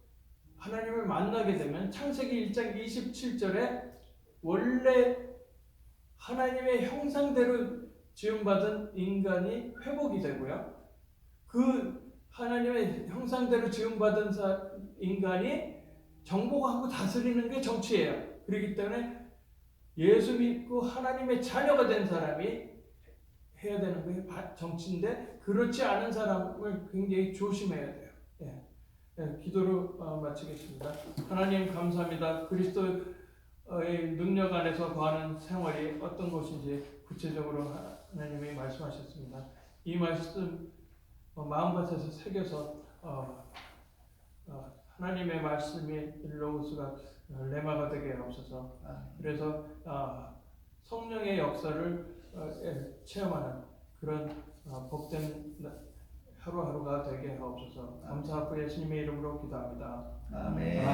하나님을 만나게 되면 창세기 1장 27절에 원래 하나님의 형상대로 지음받은 인간이 회복이 되고요. 그 하나님의 형상대로 지음받은 인간이 정복하고 다스리는 게 정치예요. 그렇기 때문에 예수 믿고 하나님의 자녀가 된 사람이 해야 되는 게 정치인데 그렇지 않은 사람을 굉장히 조심해야 돼요. 기도로 마치겠습니다. 하나님 감사합니다. 그리스도의 능력 안에서 거하는 생활이 어떤 것인지 구체적으로 하나님이 말씀하셨습니다. 이 말씀 마음밭에서 새겨서 하나님의 말씀이 로고스가 레마가 되게 하옵소서. 그래서 성령의 역사를 체험하는 그런 복된 하루하루가 되게 하옵소서. 감사하고 예수님의 이름으로 기도합니다. 아멘.